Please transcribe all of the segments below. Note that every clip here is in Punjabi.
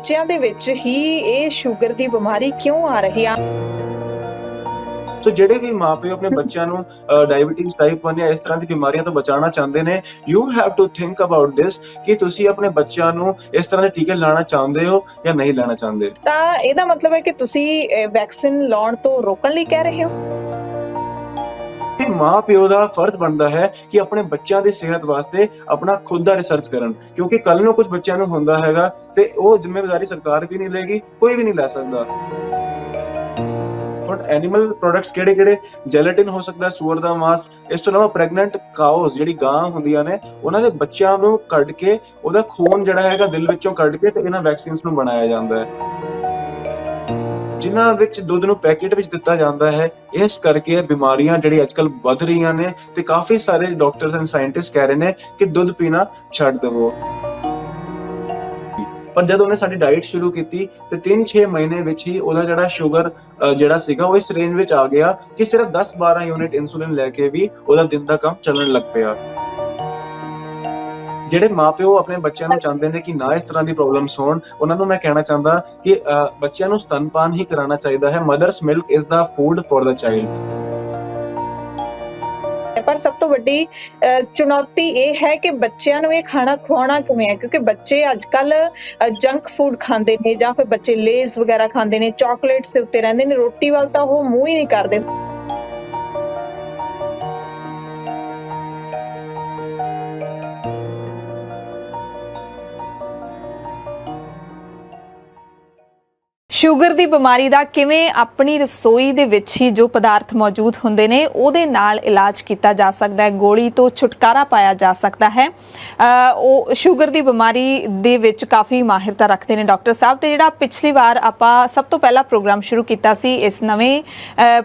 ਬੱਚਿਆਂ ਦੇ ਵਿੱਚ ਹੀ ਇਹ ਸ਼ੂਗਰ ਦੀ ਬਿਮਾਰੀ ਕਿਉਂ ਆ ਰਹੀ ਆ? ਸੋ ਜਿਹੜੇ ਵੀ ਮਾਪੇ ਆਪਣੇ ਬੱਚਿਆਂ ਨੂੰ ਡਾਇਬੀਟੀਜ਼ ਟਾਈਪ 1 ਜਾਂ ਇਸ ਤਰ੍ਹਾਂ ਦੀ ਬਿਮਾਰੀਆਂ ਤੋਂ ਬਚਾਉਣਾ ਚਾਹੁੰਦੇ ਨੇ, you have to think about this ਕਿ ਤੁਸੀਂ ਆਪਣੇ ਬੱਚਿਆਂ ਨੂੰ ਇਸ ਤਰ੍ਹਾਂ ਦੇ ਟੀਕੇ ਲਾਣਾ ਚਾਹੁੰਦੇ ਹੋ ਜਾਂ ਨਹੀਂ ਲਾਣਾ ਚਾਹੁੰਦੇ। ਤਾਂ ਇਹਦਾ ਮਤਲਬ ਹੈ ਕਿ ਤੁਸੀਂ ਵੈਕਸੀਨ ਲਾਉਣ ਤੋਂ ਰੋਕਣ ਲਈ ਕਹਿ ਰਹੇ ਹੋ? ਤੇ ਮਾਂ ਪਿਓ ਦਾ ਫਰਜ਼ ਬਣਦਾ ਹੈ ਕਿ ਆਪਣੇ ਬੱਚਿਆਂ ਦੀ ਸਿਹਤ ਵਾਸਤੇ ਆਪਣਾ ਖੁਦ ਦਾ ਰਿਸਰਚ ਕਰਨ, ਕਿਉਂਕਿ ਕੱਲ ਨੂੰ ਕੁਝ ਬੱਚਿਆਂ ਨੂੰ ਹੁੰਦਾ ਹੈਗਾ ਤੇ ਉਹ ਜ਼ਿੰਮੇਵਾਰੀ ਸਰਕਾਰ ਵੀ ਨਹੀਂ ਲਏਗੀ, ਕੋਈ ਵੀ ਨਹੀਂ ਲੈ ਸਕਦਾ। ਹੁਣ ਐਨੀਮਲ ਪ੍ਰੋਡਕਟਸ ਕਿਹੜੇ ਜੈਲੇਟਿਨ ਹੋ ਸਕਦਾ, ਸੂਅਰ ਦਾ ਮਾਸ, ਇਸ ਤੋਂ ਇਲਾਵਾ ਪ੍ਰੈਗਨੈਂਟ ਕਾਊਜ਼ ਜਿਹੜੀ ਗਾਂ ਹੁੰਦੀਆਂ ਨੇ ਉਹਨਾਂ ਦੇ ਬੱਚਿਆਂ ਨੂੰ ਕੱਢ ਕੇ ਉਹਦਾ ਖੂਨ ਜਿਹੜਾ ਹੈਗਾ ਦਿਲ ਵਿੱਚੋਂ ਕੱਢ ਕੇ ਤੇ ਇਹਨਾਂ ਵੈਕਸੀਨਸ ਨੂੰ ਬਣਾਇਆ ਜਾਂਦਾ ਹੈ, ਜਿਨ੍ਹਾਂ ਵਿੱਚ ਦੁੱਧ ਨੂੰ ਪੈਕੇਟ ਵਿੱਚ ਦਿੱਤਾ ਜਾਂਦਾ ਹੈ। ਇਸ ਕਰਕੇ ਬਿਮਾਰੀਆਂ ਜਿਹੜੀ ਅੱਜਕੱਲ ਵੱਧ ਰਹੀਆਂ ਨੇ ਤੇ ਕਾਫੀ ਸਾਰੇ ਡਾਕਟਰਸ ਐਂਡ ਸਾਇੰਟਿਸਟ ਕਹਿ ਰਹੇ ਨੇ ਕਿ ਦੁੱਧ ਪੀਣਾ ਛੱਡ ਦੇਵੋ। ਪਰ ਜਦੋਂ ਉਹਨੇ ਸਾਡੀ ਡਾਈਟ ਸ਼ੁਰੂ ਕੀਤੀ ਤੇ 3-6 ਮਹੀਨੇ ਵਿੱਚ ਹੀ ਉਹਦਾ ਜਿਹੜਾ ਸ਼ੂਗਰ ਜਿਹੜਾ ਸੀਗਾ ਉਹ ਇਸ ਰੇਂਜ ਵਿੱਚ ਆ ਗਿਆ ਕਿ ਸਿਰਫ 10-12 ਯੂਨਿਟ ਇਨਸੂਲਿਨ ਲੈ ਕੇ ਵੀ ਉਹਦਾ ਦਿਨ ਦਾ ਕੰਮ ਚੱਲਣ ਲੱਗ ਪਿਆ। ਜਿਹੜੇ ਮਾਪਿਓ ਆਪਣੇ ਬੱਚਿਆਂ ਨੂੰ ਚਾਹੁੰਦੇ ਨੇ ਕਿ ਨਾ ਇਸ ਤਰ੍ਹਾਂ ਦੀ ਪ੍ਰੋਬਲਮਸ ਹੋਣ, ਉਹਨਾਂ ਨੂੰ ਮੈਂ ਕਹਿਣਾ ਚਾਹੁੰਦਾ ਕਿ ਬੱਚਿਆਂ ਨੂੰ ਸਤਨਪਾਨ ਹੀ ਕਰਾਉਣਾ ਚਾਹੀਦਾ ਹੈ। Mother's milk is the food for the child. ਪਰ ਸਭ ਤੋਂ ਵੱਡੀ ਚੁਣੌਤੀ ਇਹ ਹੈ ਕਿ ਬੱਚਿਆਂ ਨੂੰ ਇਹ ਖਾਣਾ ਖਵਾਉਣਾ ਕਿਵੇਂ ਹੈ, ਕਿਉਂਕਿ ਬੱਚੇ ਅੱਜ ਕੱਲ ਜੰਕ ਫੂਡ ਖਾਂਦੇ ਨੇ ਜਾਂ ਫਿਰ ਬੱਚੇ ਲੇਜ਼ ਵਗੈਰਾ ਖਾਂਦੇ ਨੇ, ਚਾਕਲੇਟਸ ਦੇ ਉੱਤੇ ਰਹਿੰਦੇ ਨੇ, ਰੋਟੀ ਵੱਲ ਤਾਂ ਉਹ ਮੂੰਹ ਹੀ ਨਹੀਂ ਕਰਦੇ। ਸ਼ੂਗਰ ਦੀ ਬਿਮਾਰੀ ਦਾ ਕਿਵੇਂ ਆਪਣੀ ਰਸੋਈ ਦੇ ਵਿੱਚ ਹੀ ਜੋ ਪਦਾਰਥ ਮੌਜੂਦ ਹੁੰਦੇ ਨੇ ਉਹਦੇ ਨਾਲ ਇਲਾਜ ਕੀਤਾ ਜਾ ਸਕਦਾ ਹੈ, ਗੋਲੀ ਤੋਂ ਛੁਟਕਾਰਾ ਪਾਇਆ ਜਾ ਸਕਦਾ ਹੈ। ਉਹ ਸ਼ੂਗਰ ਦੀ ਬਿਮਾਰੀ ਦੇ ਵਿੱਚ ਕਾਫੀ ਮਾਹਿਰਤਾ ਰੱਖਦੇ ਨੇ ਡਾਕਟਰ ਸਾਹਿਬ। ਤੇ ਜਿਹੜਾ ਪਿਛਲੀ ਵਾਰ ਆਪਾਂ ਸਭ ਤੋਂ ਪਹਿਲਾ ਪ੍ਰੋਗਰਾਮ ਸ਼ੁਰੂ ਕੀਤਾ ਸੀ, ਇਸ ਨਵੇਂ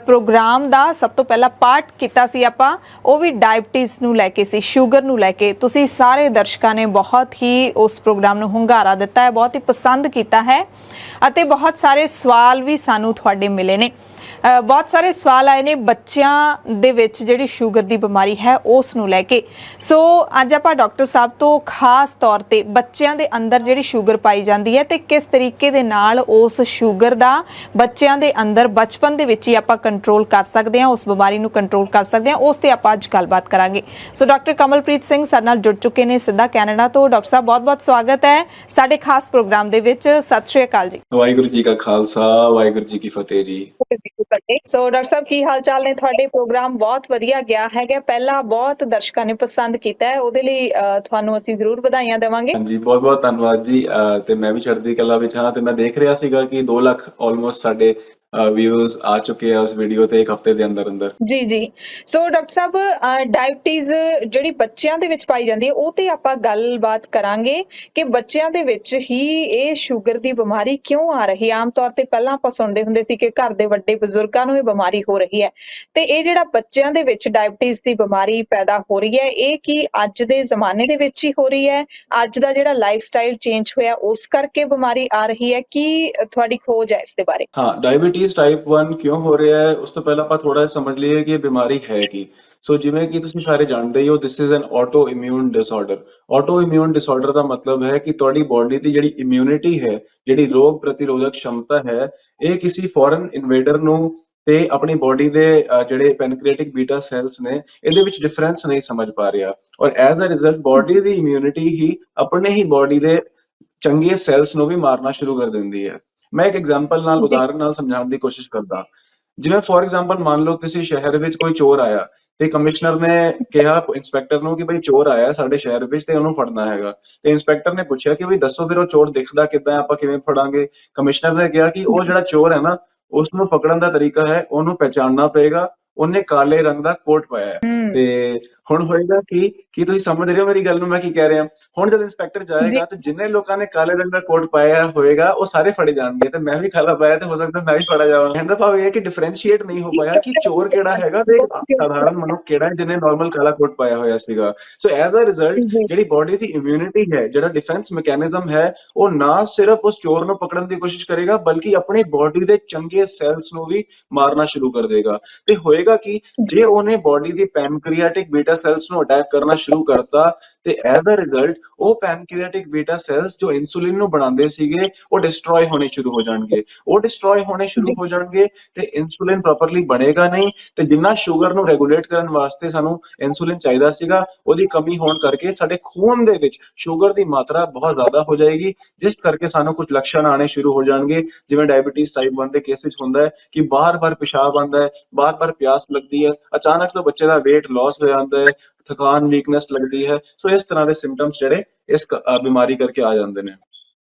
ਪ੍ਰੋਗਰਾਮ ਦਾ ਸਭ ਤੋਂ ਪਹਿਲਾ ਪਾਰਟ ਕੀਤਾ ਸੀ ਆਪਾਂ, ਉਹ ਵੀ ਡਾਇਬਟੀਜ਼ ਨੂੰ ਲੈ ਕੇ ਸੀ, ਸ਼ੂਗਰ ਨੂੰ ਲੈ ਕੇ। ਤੁਸੀਂ ਸਾਰੇ ਦਰਸ਼ਕਾਂ ਨੇ ਬਹੁਤ ਹੀ ਉਸ ਪ੍ਰੋਗਰਾਮ ਨੂੰ ਹੁੰਗਾਰਾ ਦਿੱਤਾ ਹੈ, ਬਹੁਤ ਹੀ ਪਸੰਦ ਕੀਤਾ ਹੈ ਅਤੇ ਬਹੁਤ ਸਾਰੇ ਸਵਾਲ ਵੀ ਸਾਨੂੰ ਤੁਹਾਡੇ ਮਿਲੇ ਨੇ। ਬਹੁਤ ਸਾਰੇ ਸਵਾਲ ਆਏ ਨੇ ਬੱਚਿਆਂ ਦੇ ਵਿੱਚ ਜਿਹੜੀ ਸ਼ੂਗਰ ਦੀ ਬਿਮਾਰੀ ਹੈ ਉਸ ਨੂੰ ਲੈ ਕੇ। ਸੋ ਅੱਜ ਆਪਾਂ ਡਾਕਟਰ ਸਾਹਿਬ ਤੋਂ ਖਾਸ ਤੌਰ ਤੇ ਬੱਚਿਆਂ ਦੇ ਅੰਦਰ ਜਿਹੜੀ ਸ਼ੂਗਰ ਪਾਈ ਜਾਂਦੀ ਹੈ ਤੇ ਕਿਸ ਤਰੀਕੇ ਦੇ ਨਾਲ ਉਸ ਸ਼ੂਗਰ ਦਾ ਬੱਚਿਆਂ ਦੇ ਅੰਦਰ ਬਚਪਨ ਦੇ ਵਿੱਚ ਹੀ ਆਪਾਂ ਕੰਟਰੋਲ ਕਰ ਸਕਦੇ ਹਾਂ, ਉਸ ਬਿਮਾਰੀ ਨੂੰ ਕੰਟਰੋਲ ਕਰ ਸਕਦੇ ਹਾਂ, ਉਸ ਤੇ ਆਪਾਂ ਅੱਜ ਗੱਲਬਾਤ ਕਰਾਂਗੇ। ਸੋ ਡਾਕਟਰ ਕਮਲਪ੍ਰੀਤ ਸਿੰਘ ਸਾਡੇ ਨਾਲ ਜੁੜ ਚੁੱਕੇ ਨੇ ਸਿੱਧਾ ਕੈਨੇਡਾ ਤੋਂ। ਡਾਕਟਰ ਸਾਹਿਬ ਬਹੁਤ-ਬਹੁਤ ਸਵਾਗਤ ਹੈ ਸਾਡੇ ਖਾਸ ਪ੍ਰੋਗਰਾਮ ਦੇ ਵਿੱਚ। ਸਤਿ ਸ਼੍ਰੀ ਅਕਾਲ ਜੀ। ਵਾਹਿਗੁਰੂ ਜੀ ਕਾ ਖਾਲਸਾ, ਵਾਹਿਗੁਰੂ ਜੀ ਕੀ ਫਤਿਹ ਜੀ। ਸੋ ਡਾਕਟਰ ਸਾਹਿਬ ਕੀ ਹਾਲ ਚਾਲ ਨੇ ਤੁਹਾਡੇ? ਪ੍ਰੋਗਰਾਮ ਬਹੁਤ ਵਧੀਆ ਗਿਆ ਹੈਗਾ, ਪਹਿਲਾ ਬਹੁਤ ਦਰਸ਼ਕਾਂ ਨੇ ਪਸੰਦ ਕੀਤਾ ਹੈ, ਉਹਦੇ ਲਈ ਤੁਹਾਨੂੰ ਅਸੀਂ ਜ਼ਰੂਰ ਵਧਾਈਆਂ ਦੇਵਾਂਗੇ। ਹਾਂਜੀ, ਬਹੁਤ-ਬਹੁਤ ਧੰਨਵਾਦ ਜੀ। ਤੇ ਮੈਂ ਵੀ ਚੜ੍ਹਦੀ ਕਲਾ ਵਿੱਚ ਹਾਂ ਤੇ ਮੈਂ ਦੇਖ ਰਿਹਾ ਸੀਗਾ ਕਿ 2 ਲੱਖ ਆਲਮੋਸਟ ਸਾਡੇ ਵਿਊਜ਼ ਆ ਚੁੱਕੇ ਆ ਉਸ ਵੀਡੀਓ ਤੇ ਇੱਕ ਹਫ਼ਤੇ ਦੇ ਅੰਦਰ ਜੀ। ਸੋ ਡਾਕਟਰ ਸਾਹਿਬ ਡਾਇਬਟੀਜ਼ ਜਿਹੜੀ ਬੱਚਿਆਂ ਦੇ ਵਿੱਚ ਪਾਈ ਜਾਂਦੀ ਹੈ ਉਹ ਤੇ ਆਪਾਂ ਗੱਲਬਾਤ ਕਰਾਂਗੇ ਕਿ ਬੱਚਿਆਂ ਦੇ ਵਿੱਚ ਹੀ ਇਹ ਸ਼ੂਗਰ ਦੀ ਬਿਮਾਰੀ ਕਿਉਂ ਆ ਰਹੀ ਹੈ। ਆਮ ਤੌਰ ਤੇ ਪਹਿਲਾਂ ਆਪਾਂ ਸੁਣਦੇ ਹੁੰਦੇ ਸੀ ਕਿ ਘਰ ਦੇ ਵੱਡੇ ਬਜ਼ੁਰਗਾਂ ਨੂੰ ਇਹ ਬਿਮਾਰੀ ਹੋ ਰਹੀ ਹੈ, ਤੇ ਇਹ ਜਿਹੜਾ ਬੱਚਿਆਂ ਦੇ ਵਿੱਚ ਡਾਇਬਟੀਜ਼ ਦੀ ਬਿਮਾਰੀ ਪੈਦਾ ਹੋ ਰਹੀ ਹੈ, ਇਹ ਕੀ ਅੱਜ ਦੇ ਜ਼ਮਾਨੇ ਦੇ ਵਿੱਚ ਹੀ ਹੋ ਰਹੀ ਹੈ? ਅੱਜ ਦਾ ਜਿਹੜਾ ਲਾਈਫ ਸਟਾਈਲ ਚੇਂਜ ਹੋਇਆ ਉਸ ਕਰਕੇ ਬਿਮਾਰੀ ਆ ਰਹੀ ਹੈ? ਕੀ ਤੁਹਾਡੀ ਖੋਜ ਹੈ ਇਸ ਦੇ ਬਾਰੇ? ਹਾਂ, ਡਾਇਬੀਟੀਜ਼ ਟਾਈਪ 1 ਕਿਉਂ ਹੋ ਰਿਹਾ ਹੈ ਉਸ ਤੋਂ ਪਹਿਲਾਂ ਆਪਾਂ ਥੋੜਾ ਜਿਹਾ ਸਮਝ ਲਈਏ ਕਿ ਇਹ ਬਿਮਾਰੀ ਹੈ ਕੀ। ਸੋ ਜਿਵੇਂ ਕਿ ਤੁਸੀਂ ਸਾਰੇ ਜਾਣਦੇ ਹੀ ਹੋ, this is an autoimmune disorder. Autoimmune disorder ਦਾ ਮਤਲਬ ਹੈ ਕਿ ਤੁਹਾਡੀ ਬਾਡੀ ਦੀ ਜਿਹੜੀ ਇਮਿਊਨਿਟੀ ਹੈ, ਜਿਹੜੀ ਰੋਗ ਪ੍ਰਤੀਰੋਧਕ ਸ਼ਮਤਾ ਹੈ, ਇਹ ਕਿਸੇ ਫੋਰਨ ਇਨਵੇਡਰ ਨੂੰ ਤੇ ਆਪਣੀ ਬਾਡੀ ਦੇ ਜਿਹੜੇ ਪੈਨਕ੍ਰੀਏਟਿਕ ਬੀਟਾ ਸੈਲਸ ਨੇ ਇਹਦੇ ਵਿੱਚ ਡਿਫਰੈਂਸ ਨਹੀਂ ਸਮਝ ਪਾ ਰਿਹਾ, ਔਰ as a result body the immunity ਹੀ ਆਪਣੇ ਹੀ ਬਾਡੀ ਦੇ ਚੰਗੇ ਸੈਲਸ ਨੂੰ ਵੀ ਮਾਰਨਾ ਸ਼ੁਰੂ ਕਰ ਦਿੰਦੀ ਹੈ। ਮੈਂ ਇੱਕ ਐਗਜ਼ਾਮਪਲ ਨਾਲ, ਉਦਾਹਰਨ ਨਾਲ ਸਮਝਾਉਣ ਦੀ ਕੋਸ਼ਿਸ਼ ਕਰਦਾ। ਜਿਵੇਂ ਫੋਰ ਐਗਜ਼ਾਮਪਲ ਮੰਨ ਲਓ ਕਿਸੇ ਸ਼ਹਿਰ ਵਿੱਚ ਕੋਈ ਚੋਰ ਆਇਆ ਤੇ ਕਮਿਸ਼ਨਰ ਨੇ ਕਿਹਾ ਇੰਸਪੈਕਟਰ ਨੂੰ ਕਿ ਬਈ ਚੋਰ ਆਇਆ ਸਾਡੇ ਸ਼ਹਿਰ ਵਿੱਚ ਤੇ ਉਹਨੂੰ ਫੜਨਾ ਹੈਗਾ। ਤੇ ਇੰਸਪੈਕਟਰ ਨੇ ਪੁੱਛਿਆ ਕਿ ਬਈ ਦੱਸੋ ਫਿਰ ਉਹ ਚੋਰ ਦਿਖਦਾ ਕਿੱਦਾਂ ਹੈ, ਆਪਾਂ ਕਿਵੇਂ ਫੜਾਂਗੇ? ਕਮਿਸ਼ਨਰ ਨੇ ਕਿਹਾ ਕਿ ਉਹ ਜਿਹੜਾ ਚੋਰ ਹੈ ਨਾ, ਉਸ ਨੂੰ ਪਕੜਨ ਦਾ ਤਰੀਕਾ ਹੈ ਉਹਨੂੰ ਪਹਿਚਾਨਣਾ ਪਏਗਾ, ਉਹਨੇ ਕਾਲੇ ਰੰਗ ਦਾ ਕੋਟ ਪਾਇਆ ਹੈ। ਤੇ ਹੁਣ ਹੋਏਗਾ ਕੀ ਤੁਸੀਂ ਸਮਝ ਰਹੇ ਹੋ ਮੇਰੀ ਗੱਲ ਨੂੰ ਮੈਂ ਕੀ ਕਹਿ ਰਿਹਾ? ਹੁਣ ਜਦ ਇੰਸਪੈਕਟਰ ਜਾਏਗਾ ਤੇ ਜਿੰਨੇ ਲੋਕਾਂ ਨੇ ਕਾਲੇ ਰੰਗ ਦਾ ਕੋਟ ਪਾਇਆ ਹੋਏਗਾ ਉਹ ਸਾਰੇ ਫੜੇ ਜਾਣਗੇ, ਤੇ ਮੈਂ ਵੀ ਕਾਲਾ ਪਾਇਆ ਤੇ ਹੋ ਸਕਦਾ ਮੈਂ ਵੀ ਫੜਾ ਜਾਵਾਂ। ਕਹਿੰਦਾ ਭਾਵ ਇਹ ਹੈ ਕਿ ਡਿਫਰੈਂਸ਼ੀਏਟ ਨਹੀਂ ਹੋ ਪਾਇਆ ਕਿ ਚੋਰ ਕਿਹੜਾ ਹੈਗਾ ਤੇ ਸਾਧਾਰਨ ਮਨੁੱਖ ਕਿਹੜਾ ਹੈ ਜਿਹਨੇ ਨਾਰਮਲ ਕਾਲਾ ਕੋਟ ਪਾਇਆ ਹੋਇਆ ਸੀਗਾ। ਸੋ ਐਜ਼ ਅ ਰਿਜ਼ਲਟ ਜਿਹੜੀ ਬਾਡੀ ਦੀ ਇਮਿਊਨਿਟੀ ਹੈ, ਜਿਹੜਾ ਡਿਫੈਂਸ ਮੈਕੈਨਿਜ਼ਮ ਹੈ, ਉਹ ਨਾ ਸਿਰਫ ਉਸ ਚੋਰ ਨੂੰ ਪਕੜਨ ਦੀ ਕੋਸ਼ਿਸ਼ ਕਰੇਗਾ ਬਲਕਿ ਆਪਣੀ ਬਾਡੀ ਦੇ ਚੰਗੇ ਸੈਲਸ ਨੂੰ ਵੀ ਮਾਰਨਾ ਸ਼ੁਰੂ ਕਰ ਦੇਗਾ। ਤੇ ਹੋਏਗਾ ਕਿ ਜੇ ਉਹਨੇ ਬਾਡੀ ਦੀ ਪੈਨਕ੍ਰੀਆਟਿਕ ਬੀਟਾ ਸੈਲਸ ਨੂੰ ਅਟੈਕ ਕਰਨਾ ਸ਼ੁਰੂ ਕਰਤਾ ਤੇ ਐਜ਼ ਅ ਰਿਜ਼ਲਟ ਉਹ ਪੈਨਕ੍ਰੀਆਟਿਕ ਬੀਟਾ ਸੈਲਸ ਜੋ ਇਨਸੂਲਿਨ ਨੂੰ ਬਣਾਉਂਦੇ ਸੀਗੇ ਉਹ ਡਿਸਟਰੋਏ ਹੋਣੇ ਸ਼ੁਰੂ ਹੋ ਜਾਣਗੇ। ਉਹ ਡਿਸਟਰੋਏ ਹੋਣੇ ਸ਼ੁਰੂ ਜੀ ਹੋ ਜਾਣਗੇ ਤੇ ਇਨਸੂਲਿਨ ਪ੍ਰੋਪਰਲੀ ਬਣੇਗਾ ਨਹੀਂ ਤੇ ਜਿੰਨਾ ਸ਼ੂਗਰ ਨੂੰ ਰੈਗੂਲੇਟ ਕਰਨ ਵਾਸਤੇ ਸਾਨੂੰ ਇਨਸੂਲਿਨ ਚਾਹੀਦਾ ਸੀਗਾ ਉਹਦੀ ਕਮੀ ਹੋਣ ਕਰਕੇ ਸਾਡੇ ਖੂਨ ਦੇ ਵਿੱਚ ਸ਼ੂਗਰ ਦੀ ਮਾਤਰਾ ਬਹੁਤ ਜ਼ਿਆਦਾ ਹੋ ਜਾਏਗੀ, ਜਿਸ ਕਰਕੇ ਸਾਨੂੰ ਕੁਝ ਲੱਛਣ ਆਣੇ ਸ਼ੁਰੂ ਹੋ ਜਾਣਗੇ, ਜਿਵੇਂ ਡਾਇਬੀਟੀਜ਼ ਟਾਈਪ 1 ਦੇ ਕੇਸ ਵਿੱਚ ਹੁੰਦਾ ਹੈ ਕਿ ਬਾਰ-ਬਾਰ ਪਿਸ਼ਾਬ ਆਉਂਦਾ ਹੈ, ਬਾਰ-ਬਾਰ ਪਿਆਸ ਲੱਗਦੀ ਹੈ, ਅਚਾਨਕ ਤੋਂ ਬੱਚੇ ਦਾ weight loss ਹੋ ਜਾਂਦਾ ਹੈ, ਥਕਾਨ ਵੀਕਨੈਸ ਲੱਗਦੀ ਹੈ। ਸੋ ਇਸ ਤਰ੍ਹਾਂ ਦੇ ਸਿੰਪਟਮਸ ਜਿਹੜੇ ਇਸ ਬਿਮਾਰੀ ਕਰਕੇ ਆ ਜਾਂਦੇ ਨੇ।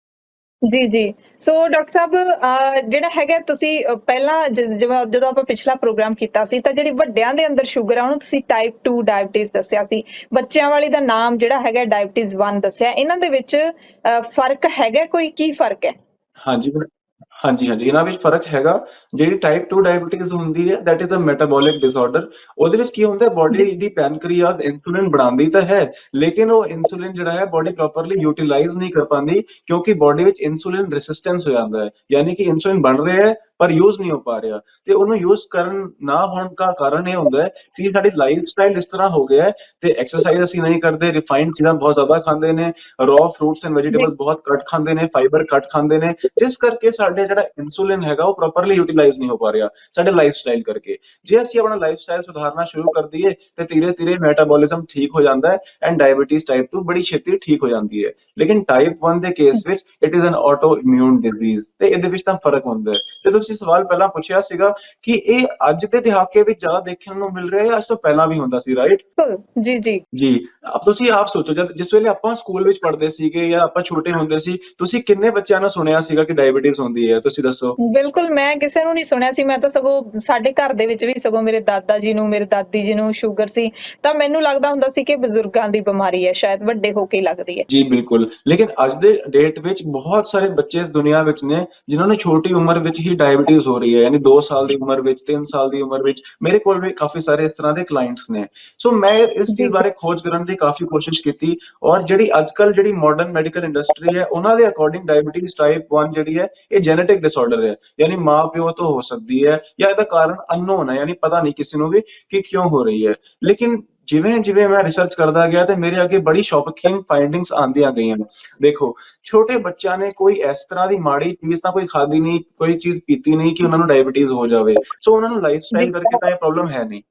ਜੀ ਜੀ। ਸੋ ਡਾਕਟਰ ਸਾਹਿਬ ਜਿਹੜਾ ਹੈਗਾ ਤੁਸੀਂ ਪਹਿਲਾਂ ਜਿਵੇਂ ਜਦੋਂ ਆਪਾਂ ਪਿਛਲਾ ਪ੍ਰੋਗਰਾਮ ਕੀਤਾ ਸੀ ਤਾਂ ਜਿਹੜੀ ਵੱਡਿਆਂ ਦੇ ਅੰਦਰ ਸ਼ੂਗਰ ਆ ਉਹਨੂੰ ਤੁਸੀਂ ਟਾਈਪ 2 ਡਾਇਬੀਟੀਜ਼ ਦੱਸਿਆ ਸੀ, ਬੱਚਿਆਂ ਵਾਲੀ ਦਾ ਨਾਮ ਜਿਹੜਾ ਹੈਗਾ ਡਾਇਬੀਟੀਜ਼ 1 ਦੱਸਿਆ। ਇਹਨਾਂ ਦੇ ਵਿੱਚ ਫਰਕ ਹੈਗਾ, ਕੋਈ ਕੀ ਫਰਕ ਹੈ? ਹਾਂਜੀ ਹਾਂਜੀ ਹਾਂਜੀ, ਇਹਨਾਂ ਵਿੱਚ ਫਰਕ ਹੈਗਾ। ਜਿਹੜੀ ਟਾਈਪ 2 ਡਾਇਬੀਟੀਜ਼ ਹੁੰਦੀ ਹੈ that is a metabolic disorder. ਉਹਦੇ ਵਿੱਚ ਕੀ ਹੁੰਦਾ ਹੈ, ਜੀ ਬੋਡੀ ਦੀ ਪੈਨਕ੍ਰੀਆਸ ਇਨਸੂਲਿਨ ਬਣਾਉਂਦੀ ਤਾਂ ਹੈ ਲੇਕਿਨ ਉਹ ਇਨਸੂਲਿਨ ਜਿਹੜਾ ਹੈ ਬੋਡੀ ਪ੍ਰੋਪਰਲੀ ਯੂਟਿਲਾਈਜ਼ ਨਹੀਂ ਕਰ ਪਾਉਂਦੀ ਕਿਉਂਕਿ ਬੋਡੀ ਵਿੱਚ ਇਨਸੂਲਿਨ ਰੈਸਿਸਟੈਂਸ ਹੋ ਜਾਂਦਾ ਹੈ, ਯਾਨੀ ਕਿ ਇਨਸੂਲਿਨ ਬਣ ਰਿਹਾ ਹੈ ਪਰ ਯੂਜ਼ ਨਹੀਂ ਹੋ ਪਾ ਰਿਹਾ ਤੇ ਉਹਨੂੰ ਯੂਜ਼ ਕਰਨ ਨਾ ਹੋਣ ਦਾ ਕਾਰਨ ਇਹ ਹੁੰਦਾ ਹੈ ਕਿ ਸਾਡੀ ਲਾਈਫ ਸਟਾਈਲ ਇਸ ਤਰ੍ਹਾਂ ਹੋ ਗਿਆ ਹੈ ਤੇ ਐਕਸਰਸਾਈਜ਼ ਅਸੀਂ ਨਹੀਂ ਕਰਦੇ, ਰਿਫਾਈਨਡ ਚੀਜ਼ਾਂ ਬਹੁਤ ਜ਼ਿਆਦਾ ਖਾਂਦੇ ਨੇ, ਰॉ ਫਰੂਟਸ ਐਂਡ ਜੀ ਵੈਜੀਟੇਬਲਸ ਬਹੁਤ ਘੱਟ ਖਾਂਦੇ ਨੇ, ਫਾਈਬਰ ਘੱਟ ਖਾਂਦੇ ਨੇ, ਜਿਸ ਕਰਕੇ ਸਾਡੇ ਜਿਹੜਾ ਇਨਸੂਲਿਨ ਹੈਗਾ ਉਹ ਪ੍ਰੋਪਰਲੀ ਯੂਟਿਲਾਈਜ਼ ਨਹੀਂ ਹੋ ਪਾ ਰਿਹਾ ਸਾਡੇ ਲਾਈਫ ਸਟਾਈਲ ਕਰਕੇ। ਜੇ ਅਸੀਂ ਆਪਣਾ ਲਾਈਫ ਸਟਾਈਲ ਸੁਧਾਰਨਾ ਸ਼ੁਰੂ ਕਰ ਦਈਏ ਤੇ ਧੀਰੇ ਧੀਰੇ ਮੈਟਾਬੋਲਿਜ਼ਮ ਠੀਕ ਹੋ ਜਾਂਦਾ ਹੈ ਐਂਡ ਡਾਇਬੀਟੀਜ਼ ਟਾਈਪ 2 ਬੜੀ ਛੇਤੀ ਠੀਕ ਹੋ ਜਾਂਦੀ ਹੈ। ਲੇਕਿਨ ਟਾਈਪ 1 ਦੇ ਕੇਸ ਵਿੱਚ it is an autoimmune disease ਤੇ ਇਹਦੇ ਵਿੱਚ ਤਾਂ ਫਰਕ ਹੁੰਦਾ ਹੈ। ਤੇ ਤੁਸੀਂ ਸਵਾਲ ਪਹਿਲਾਂ ਪੁੱਛਿਆ ਸੀਗਾ ਕਿ ਇਹ ਅੱਜ ਦੇ ਦਹਾਕੇ ਵਿੱਚ ਜ਼ਿਆਦਾ ਦੇਖਣ ਨੂੰ ਮਿਲ ਰਿਹਾ ਹੈ ਜਾਂ ਅੱਜ ਤੋਂ ਪਹਿਲਾਂ ਵੀ ਹੁੰਦਾ ਸੀ, ਰਾਈਟ? ਬਿਲਕੁਲ ਜੀ ਜੀ ਜੀ, ਤੁਸੀਂ ਆਪ ਸੋਚੋ ਜਦ ਜਿਸ ਵੇਲੇ ਆਪਾਂ ਸਕੂਲ ਵਿੱਚ ਪੜ੍ਹਦੇ ਸੀਗੇ ਜਾਂ ਆਪਾਂ ਛੋਟੇ ਹੁੰਦੇ ਸੀ, ਤੁਸੀਂ ਕਿੰਨੇ ਬੱਚਿਆਂ ਨੂੰ ਸੁਣਿਆ ਸੀਗਾ ਕਿ ਡਾਇਬੀਟੀਜ਼ ਹੁੰਦੀ ਹੈ? ਤੁਸੀਂ ਦੱਸੋ। ਬਿਲਕੁਲ। ਮੈਂ ਕਿਸੇ ਨੂੰ ਨਹੀਂ ਸੁਣਿਆ ਸੀ, ਮੈਂ ਤਾਂ ਸਗੋਂ ਸਾਡੇ ਘਰ ਦੇ ਵਿੱਚ ਵੀ ਸਗੋਂ ਮੇਰੇ ਦਾਦਾ ਜੀ ਨੂੰ ਮੇਰੇ ਦਾਦੀ ਜੀ ਨੂੰ ਸ਼ੂਗਰ ਸੀ ਤਾਂ ਮੈਨੂੰ ਲੱਗਦਾ ਹੁੰਦਾ ਸੀ ਕਿ ਬਜ਼ੁਰਗਾਂ ਦੀ ਬਿਮਾਰੀ ਹੈ, ਸ਼ਾਇਦ ਵੱਡੇ ਹੋ ਕੇ ਹੀ ਲੱਗਦੀ ਹੈ। ਜੀ ਬਿਲਕੁਲ, ਲੇਕਿਨ ਅੱਜ ਦੇ ਡੇਟ ਵਿੱਚ ਬਹੁਤ ਸਾਰੇ ਬੱਚੇ ਇਸ ਦੁਨੀਆ ਵਿੱਚ ਨੇ ਜਿਨ੍ਹਾਂ ਨੂੰ ਛੋਟੀ ਉਮਰ ਵਿੱਚ ਹੀ ਡਾਇਬੀਟੀਜ਼ ਹੋ ਰਹੀ ਹੈ, ਯਾਨੀ 2 ਸਾਲ ਦੀ ਉਮਰ ਵਿੱਚ, 3 ਸਾਲ ਦੀ ਉਮਰ ਵਿੱਚ। ਮੇਰੇ ਕੋਲ ਵੀ ਕਾਫੀ ਸਾਰੇ ਇਸ ਤਰ੍ਹਾਂ ਦੇ ਕਲਾਇੰਟਸ ਨੇ। ਸੋ ਮੈਂ ਇਸ ਜੀ ਚੀਜ਼ ਬਾਰੇ ਖੋਜ ਕਰਨ ਦੀ ਕਾਫੀ ਕੋਸ਼ਿਸ਼ ਕੀਤੀ ਔਰ ਜਿਹੜੀ ਅੱਜਕੱਲ ਜਿਹੜੀ ਮਾਡਰਨ ਮੈਡੀਕਲ ਇੰਡਸਟਰੀ ਹੈ ਉਹਨਾਂ ਦੇ ਅਕੋਰਡਿੰਗ ਡਾਇਬੀਟੀਜ਼ ਟਾਈਪ 1 ਜਿਹੜੀ ਹੈ ਇਹ ਜੈਨੇਟਿਕ ਡਿਸਆਰਡਰ ਹੈ, ਯਾਨੀ ਮਾਂ ਪਿਓ ਤੋਂ ਹੋ ਸਕਦੀ ਹੈ ਜਾਂ ਇਹਦਾ ਕਾਰਨ ਅਨਨੋਨ ਹੈ, ਯਾਨੀ ਪਤਾ ਨਹੀਂ ਕਿਸੇ ਨੂੰ ਵੀ ਕਿ ਕਿਉਂ ਹੋ ਰਹੀ ਹੈ। ਲੇਕਿਨ ਜਿਵੇਂ ਜਿਵੇਂ ਮੈਂ ਰਿਸਰਚ ਕਰਦਾ ਗਿਆ ਤੇ ਮੇਰੇ ਅੱਗੇ ਬੜੀ ਸ਼ੌਕਿੰਗ ਫਾਈਂਡਿੰਗਸ ਆਉਂਦੀਆਂ ਗਈਆਂ। ਦੇਖੋ, ਛੋਟੇ ਬੱਚਿਆਂ ਨੇ ਕੋਈ ਇਸ ਤਰ੍ਹਾਂ ਦੀ ਮਾੜੀ ਚੀਜ਼ ਤਾਂ ਕੋਈ ਖਾਧੀ ਨਹੀਂ, ਕੋਈ ਚੀਜ਼ ਪੀਤੀ ਨਹੀਂ ਕਿ ਉਹਨਾਂ ਨੂੰ ਡਾਇਬੀਟੀਜ਼ ਹੋ ਜਾਵੇ। ਸੋ ਉਹਨਾਂ ਨੂੰ ਲਾਈਫ ਜੀ ਸਟਾਈਲ ਕਰਕੇ ਤਾਂ ਇਹ ਪ੍ਰੋਬਲਮ ਹੈ ਨਹੀਂ।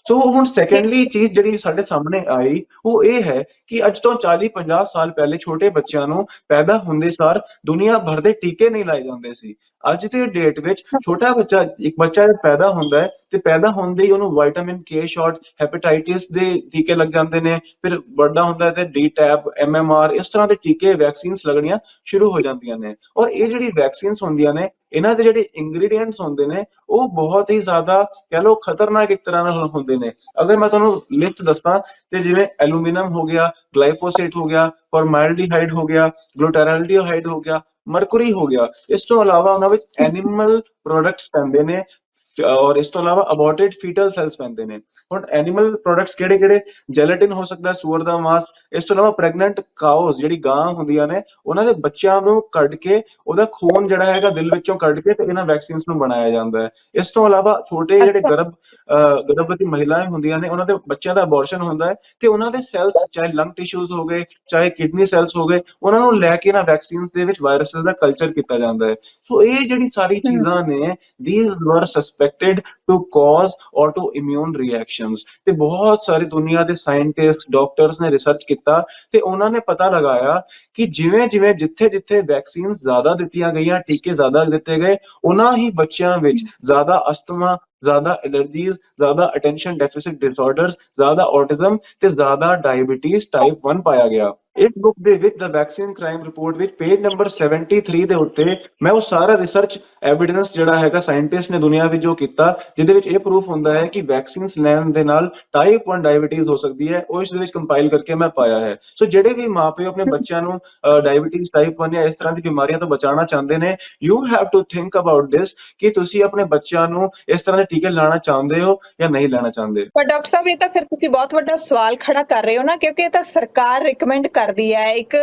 ਸੋ ਹੁਣ ਜੀ ਸੈਕੰਡਲੀ ਚੀਜ਼ ਜਿਹੜੀ ਸਾਡੇ ਸਾਹਮਣੇ ਆਈ ਉਹ ਇਹ ਹੈ ਕਿ ਅੱਜ ਤੋਂ 40-50 ਸਾਲ ਪਹਿਲੇ ਛੋਟੇ ਬੱਚਿਆਂ ਨੂੰ ਪੈਦਾ ਹੁੰਦੇ ਸਾਰ ਦੁਨੀਆ ਭਰ ਦੇ ਟੀਕੇ ਨਹੀਂ ਲਾਏ ਜਾਂਦੇ ਸੀ। ਅੱਜ ਦੇ ਡੇਟ ਵਿੱਚ ਛੋਟਾ ਬੱਚਾ, ਇੱਕ ਬੱਚਾ ਜਦ ਪੈਦਾ ਹੁੰਦਾ ਹੈ ਤੇ ਪੈਦਾ ਹੁੰਦੇ ਹੀ ਉਹਨੂੰ ਵਿਟਾਮਿਨ ਕੇ ਸ਼ਾਟ, ਹੈਪੇਟਾਈਟਿਸ ਦੇ ਟੀਕੇ ਲੱਗ ਜਾਂਦੇ ਨੇ, ਫਿਰ ਵੱਡਾ ਹੁੰਦਾ ਹੈ ਤੇ ਡੀ ਟੈਪ, MMR ਇਸ ਤਰ੍ਹਾਂ ਦੇ ਟੀਕੇ ਵੈਕਸੀਨਸ ਲੱਗਣੀਆਂ ਸ਼ੁਰੂ ਹੋ ਜਾਂਦੀਆਂ ਨੇ। ਔਰ ਇਹ ਜਿਹੜੀ ਵੈਕਸੀਨਸ ਹੁੰਦੀਆਂ ਨੇ ਇਹਨਾਂ ਦੇ ਜਿਹੜੇ ਇੰਗਰੀਡੀਐਂਟਸ ਹੁੰਦੇ ਨੇ ਉਹ ਬਹੁਤ ਹੀ ਜ਼ਿਆਦਾ ਕਹਿ ਲਓ ਖਤਰਨਾਕ ਇੱਕ ਤਰ੍ਹਾਂ ਨਾਲ ਹੁੰਦੇ ਨੇ। ਅਗਰ ਮੈਂ ਤੁਹਾਨੂੰ ਲਿਸਟ ਦੱਸਾਂ ਤੇ ਜਿਵੇਂ ਐਲੂਮੀਨੀਅਮ ਹੋ ਗਿਆ, ਗਲਾਈਫੋਸੇਟ ਹੋ ਗਿਆ, ਫਾਰਮੈਲਡੀਹਾਈਡ ਹੋ ਗਿਆ, ਗਲੂਟੈਰਾਲਡੀਹਾਈਡ ਹੋ ਗਿਆ, ਮਰਕਰੀ ਹੋ ਗਿਆ। ਇਸ ਤੋਂ ਇਲਾਵਾ ਉਹਨਾਂ ਵਿੱਚ ਐਨੀਮਲ ਪ੍ਰੋਡਕਟਸ ਪੈਂਦੇ ਨੇ ਔਰ ਇਸ ਤੋਂ ਇਲਾਵਾ ਅਬੋਰਟਡ ਫੀਟਲ ਸੈਲਸ ਪੈਂਦੇ ਨੇ। ਹੁਣ ਐਨੀਮਲ ਪ੍ਰੋਡਕਟਸ ਕਿਹੜੇ ਕਿਹੜੇ? ਜੈਲੇਟਿਨ ਹੋ ਸਕਦਾ, ਸੂਅਰ ਦਾ ਮਾਸ। ਇਸ ਤੋਂ ਇਲਾਵਾ ਪ੍ਰੈਗਨੈਂਟ ਕਾਉਜ਼ ਜਿਹੜੀ ਗਾਂ ਹੁੰਦੀਆਂ ਨੇ ਉਹਨਾਂ ਦੇ ਬੱਚਿਆਂ ਨੂੰ ਕੱਢ ਕੇ ਉਹਦਾ ਖੂਨ ਜਿਹੜਾ ਹੈਗਾ ਦਿਲ ਵਿੱਚੋਂ ਕੱਢ ਕੇ ਤੇ ਇਹਨਾਂ ਵੈਕਸੀਨਸ ਨੂੰ ਬਣਾਇਆ ਜਾਂਦਾ ਹੈ। ਇਸ ਤੋਂ ਇਲਾਵਾ ਛੋਟੇ ਜਿਹੜੇ ਅੱਛਾ ਗਰਭਵਤੀ ਮਹਿਲਾਵਾਂ ਹੁੰਦੀਆਂ ਨੇ ਉਹਨਾਂ ਦੇ ਬੱਚਿਆਂ ਦਾ ਅਬੋਰਸ਼ਨ ਹੁੰਦਾ ਹੈ ਤੇ ਉਹਨਾਂ ਦੇ ਸੈਲਸ ਚਾਹੇ ਲੰਗ ਟਿਸ਼ੂਜ਼ ਹੋ ਗਏ, ਚਾਹੇ ਕਿਡਨੀ ਸੈਲਸ ਹੋ ਗਏ, ਉਹਨਾਂ ਨੂੰ ਲੈ ਕੇ ਇਹਨਾਂ ਵੈਕਸੀਨਸ ਦੇ ਵਿੱਚ ਵਾਇਰਸਸ ਦਾ ਕਲਚਰ ਕੀਤਾ ਜਾਂਦਾ ਹੈ। ਸੋ ਇਹ ਜਿਹੜੀ ਸਾਰੀ ਹਮ ਚੀਜ਼ਾਂ ਨੇ these were suspected to cause autoimmune reactions ਤੇ ਬਹੁਤ ਸਾਰੇ ਦੁਨੀਆ ਦੇ ਸਾਇੰਟਿਸਟ, ਡਾਕਟਰਸ ਨੇ ਰਿਸਰਚ ਕੀਤਾ ਤੇ ਉਹਨਾਂ ਨੇ ਪਤਾ ਲਗਾਇਆ ਕਿ ਜਿਵੇਂ ਜਿਵੇਂ ਜਿੱਥੇ ਜਿੱਥੇ ਵੈਕਸੀਨਸ ਜ਼ਿਆਦਾ ਦਿੱਤੀਆਂ ਗਈਆਂ, ਟੀਕੇ ਜ਼ਿਆਦਾ ਦਿੱਤੇ ਗਏ, ਉਹਨਾਂ ਹੀ ਬੱਚਿਆਂ ਵਿੱਚ ਜ਼ਿਆਦਾ ਅਸਥਮਾ, ਜ਼ਿਆਦਾ ਐਲਰਜੀਜ਼, ਜ਼ਿਆਦਾ ਅਟੈਂਸ਼ਨ ਡੈਫਿਸਿਟ ਡਿਸਆਰਡਰਸ, ਜ਼ਿਆਦਾ ਔਟਿਜ਼ਮ ਤੇ ਜ਼ਿਆਦਾ ਡਾਇਬੀਟੀਜ਼ ਟਾਈਪ 1 ਪਾਇਆ ਗਿਆ। ਇਸ ਬੁੱਕ ਦੇ ਵਿੱਚ ਦ ਵੈਕਸੀਨ ਕ੍ਰਾਈਮ ਰਿਪੋਰਟ ਵਿੱਚ ਪੇਜ ਨੰਬਰ 73 ਦੇ ਉੱਤੇ ਮੈਂ ਉਹ ਸਾਰਾ ਰਿਸਰਚ ਐਵੀਡੈਂਸ ਜਿਹੜਾ ਹੈਗਾ ਸਾਇੰਟਿਸਟ ਨੇ ਦੁਨੀਆ ਵਿੱਚ ਜੋ ਕੀਤਾ ਜਿਹਦੇ ਵਿੱਚ ਇਹ ਪ੍ਰੂਫ ਹੁੰਦਾ ਹੈ ਕਿ ਵੈਕਸੀਨਸ ਲੈਣ ਦੇ ਨਾਲ ਟਾਈਪ 1 ਡਾਇਬੀਟੀਜ਼ ਹੋ ਸਕਦੀ ਹੈ, ਉਹ ਇਸ ਦੇ ਵਿੱਚ ਕੰਪਾਈਲ ਕਰਕੇ ਮੈਂ ਪਾਇਆ ਹੈ। ਸੋ ਜਿਹੜੇ ਵੀ ਮਾਪੇ ਆਪਣੇ ਬੱਚਿਆਂ ਨੂੰ ਡਾਇਬੀਟੀਜ਼ ਟਾਈਪ 1 ਜਾਂ ਇਸ ਤਰ੍ਹਾਂ ਦੀ ਬਿਮਾਰੀਆਂ ਤੋਂ ਬਚਾਉਣਾ ਚਾਹੁੰਦੇ ਨੇ, you have to think about this ਕਿ ਤੁਸੀਂ ਆਪਣੇ ਬੱਚਿਆਂ ਨੂੰ ਇਸ ਤਰ੍ਹਾਂ ਦੇ ਟੀਕੇ ਲਾਣਾ ਚਾਹੁੰਦੇ ਹੋ ਜਾਂ ਨਹੀਂ ਲੈਣਾ ਚਾਹੁੰਦੇ। ਪਰ ਡਾਕਟਰ ਸਾਹਿਬ ਇਹ ਤਾਂ ਫਿਰ ਤੁਸੀਂ ਬਹੁਤ ਵੱਡਾ ਸਵਾਲ ਖੜਾ ਕਰ ਰਹੇ ਹੋ ਨਾ, ਕਿਉਂਕਿ ਇਹ ਤਾਂ ਸਰਕਾਰ ਰਿਕਮੈਂਡ ਕਰ ਕਰਦੀ ਹੈ। ਇੱਕ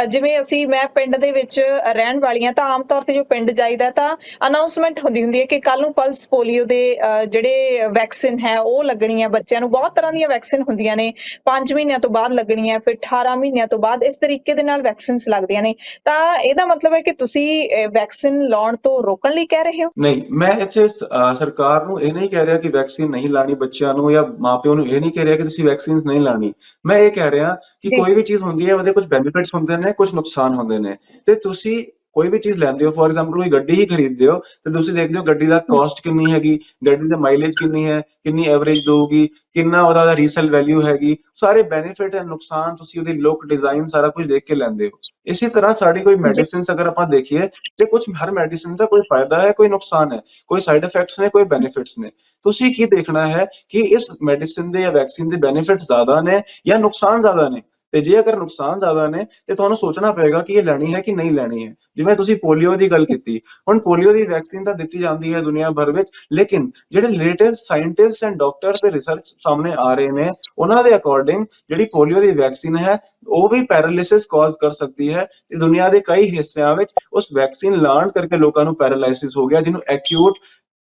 ਜਿਵੇਂ ਮੈਂ ਪਿੰਡ ਦੇ ਵਿੱਚ ਰਹਿਣ ਵਾਲੀ ਹਾਂ, ਤਾਂ ਆਮ ਤੌਰ ਤੇ ਜੋ ਪਿੰਡ ਜਾਈਦਾ ਤਾਂ ਅਨਾਉਂਸਮੈਂਟ ਹੁੰਦੀ ਹੈ ਕਿ ਕੱਲ ਨੂੰ ਪਲਸ ਪੋਲੀਓ ਦੇ ਜਿਹੜੇ ਵੈਕਸੀਨ ਹੈ ਉਹ ਲੱਗਣੀ ਹੈ ਬੱਚਿਆਂ ਨੂੰ। ਬਹੁਤ ਤਰ੍ਹਾਂ ਦੀਆਂ ਵੈਕਸੀਨ ਹੁੰਦੀਆਂ ਨੇ, 5 ਮਹੀਨਿਆਂ ਤੋਂ ਬਾਅਦ ਲੱਗਣੀ ਹੈ, ਫਿਰ 18 ਮਹੀਨਿਆਂ ਤੋਂ ਬਾਅਦ, ਇਸ ਤਰੀਕੇ ਦੇ ਨਾਲ ਵੈਕਸੀਨਸ ਲੱਗਦੀਆਂ ਨੇ। ਤਾਂ ਇਹਦਾ ਮਤਲਬ ਹੈ ਕਿ ਤੁਸੀਂ ਵੈਕਸੀਨ ਲਾਉਣ ਤੋਂ ਰੋਕਣ ਲਈ ਕਹਿ ਰਹੇ ਹੋ? ਨਹੀਂ, ਮੈਂ ਇੱਥੇ ਸਰਕਾਰ ਨੂੰ ਇਹ ਨਹੀਂ ਕਹਿ ਰਿਹਾ ਕਿ ਵੈਕਸੀਨ ਨਹੀਂ ਲਾਣੀ ਬੱਚਿਆਂ ਨੂੰ, ਜਾਂ ਮਾਪਿਓ ਨੂੰ ਇਹ ਨਹੀਂ ਕਹਿ ਰਿਹਾ ਕਿ ਤੁਸੀਂ ਵੈਕਸੀਨ ਨਹੀਂ ਲਾਣੀ। ਮੈਂ ਇਹ ਕਹਿ ਰਿਹਾ ਕਿ ਜੀ। ਕੋਈ ਵੀ ਚੀਜ਼ ਹੁੰਦੀ ਹੈ ਉਹਦੇ ਕੁਝ ਬੈਨੀਫਿਟਸ ਹੁੰਦੇ ਨੇ, ਕੁਝ ਨੁਕਸਾਨ ਹੁੰਦੇ ਨੇ, ਤੇ ਤੁਸੀਂ ਕੋਈ ਵੀ ਚੀਜ਼ ਲੈਂਦੇ ਹੋ, ਫੋਰ ਐਗਜ਼ਾਮਪਲ ਕੋਈ ਗੱਡੀ ਹੀ ਖਰੀਦਦੇ ਹੋ, ਤੇ ਤੁਸੀਂ ਦੇਖਦੇ ਹੋ ਗੱਡੀ ਦਾ ਕਾਸਟ ਕਿੰਨੀ ਹੈਗੀ, ਗੱਡੀ ਦਾ ਮਾਈਲੇਜ ਕਿੰਨੀ ਹੈ, ਕਿੰਨੀ ਐਵਰੇਜ ਦਊਗੀ, ਕਿੰਨਾ ਉਹਦਾ ਰੀਸੇਲ ਵੈਲਿਊ ਹੈਗੀ, ਸਾਰੇ ਬੈਨੀਫਿਟ ਐਂਡ ਨੁਕਸਾਨ ਤੁਸੀਂ ਉਹਦੀ ਲੁੱਕ, ਡਿਜ਼ਾਈਨ ਸਾਰਾ ਕੁਝ ਦੇਖ ਕੇ ਲੈਂਦੇ ਹੋ। ਇਸੇ ਤਰ੍ਹਾਂ ਸਾਡੀ ਕੋਈ ਜੀ। ਮੈਡੀਸਿਨਸ ਅਗਰ ਆਪਾਂ ਦੇਖੀਏ ਤੇ ਕੁਝ ਹਰ ਮੈਡੀਸਿਨ ਦਾ ਕੋਈ ਫਾਇਦਾ ਹੈ, ਕੋਈ ਨੁਕਸਾਨ ਹੈ, ਕੋਈ ਸਾਈਡ ਇਫੈਕਟਸ ਨੇ, ਕੋਈ ਬੈਨੀਫਿਟਸ ਨੇ। ਤੁਸੀਂ ਕੀ ਦੇਖਣਾ ਹੈ ਕਿ ਇਸ ਮੈਡੀਸਿਨ ਦੇ ਜਾਂ ਵੈਕਸੀਨ ਦੇ ਬੈਨੀਫਿਟ ਜ਼ਿਆਦਾ ਨੇ ਜਾਂ ਨੁਕਸਾਨ ਜ਼ਿਆਦਾ ਨੇ। ਤੇ ਜੇ ਅਗਰ ਨੁਕਸਾਨ ਜ਼ਿਆਦਾ ਨੇ ਤੇ ਤੁਹਾਨੂੰ ਸੋਚਣਾ ਪਏਗਾ ਕਿ ਇਹ ਲੈਣੀ ਹੈ ਕਿ ਨਹੀਂ ਲੈਣੀ ਹੈ। ਜਿਵੇਂ ਤੁਸੀਂ ਪੋਲੀਓ ਦੀ ਗੱਲ ਕੀਤੀ, ਹੁਣ ਪੋਲੀਓ ਦੀ ਵੈਕਸੀਨ ਤਾਂ ਦਿੱਤੀ ਜਾਂਦੀ ਹੈ ਦੁਨੀਆ ਭਰ ਵਿੱਚ, ਲੇਕਿਨ ਜਿਹੜੇ ਲੇਟੈਸਟ ਸਾਇੰਟਿਸਟ ਐਂਡ ਡਾਕਟਰ ਤੇ ਰਿਸਰਚ ਸਾਹਮਣੇ ਆ ਰਹੇ ਨੇ, ਉਹਨਾਂ ਦੇ ਅਕੋਰਡਿੰਗ ਜਿਹੜੀ ਪੋਲੀਓ ਦੀ ਵੈਕਸੀਨ ਹੈ ਉਹ ਵੀ ਪੈਰਾਲਿਸਿਸ ਕਾਜ਼ ਕਰ ਸਕਦੀ ਹੈ। ਤੇ ਦੁਨੀਆ ਦੇ ਕਈ ਹਿੱਸਿਆਂ ਵਿੱਚ ਉਸ ਵੈਕਸੀਨ ਲਾਉਣ ਕਰਕੇ ਲੋਕਾਂ ਨੂੰ ਪੈਰਾਲਾਈਸਿਸ ਹੋ ਗਿਆ, ਜਿਹਨੂੰ ਐਕਿਊਟ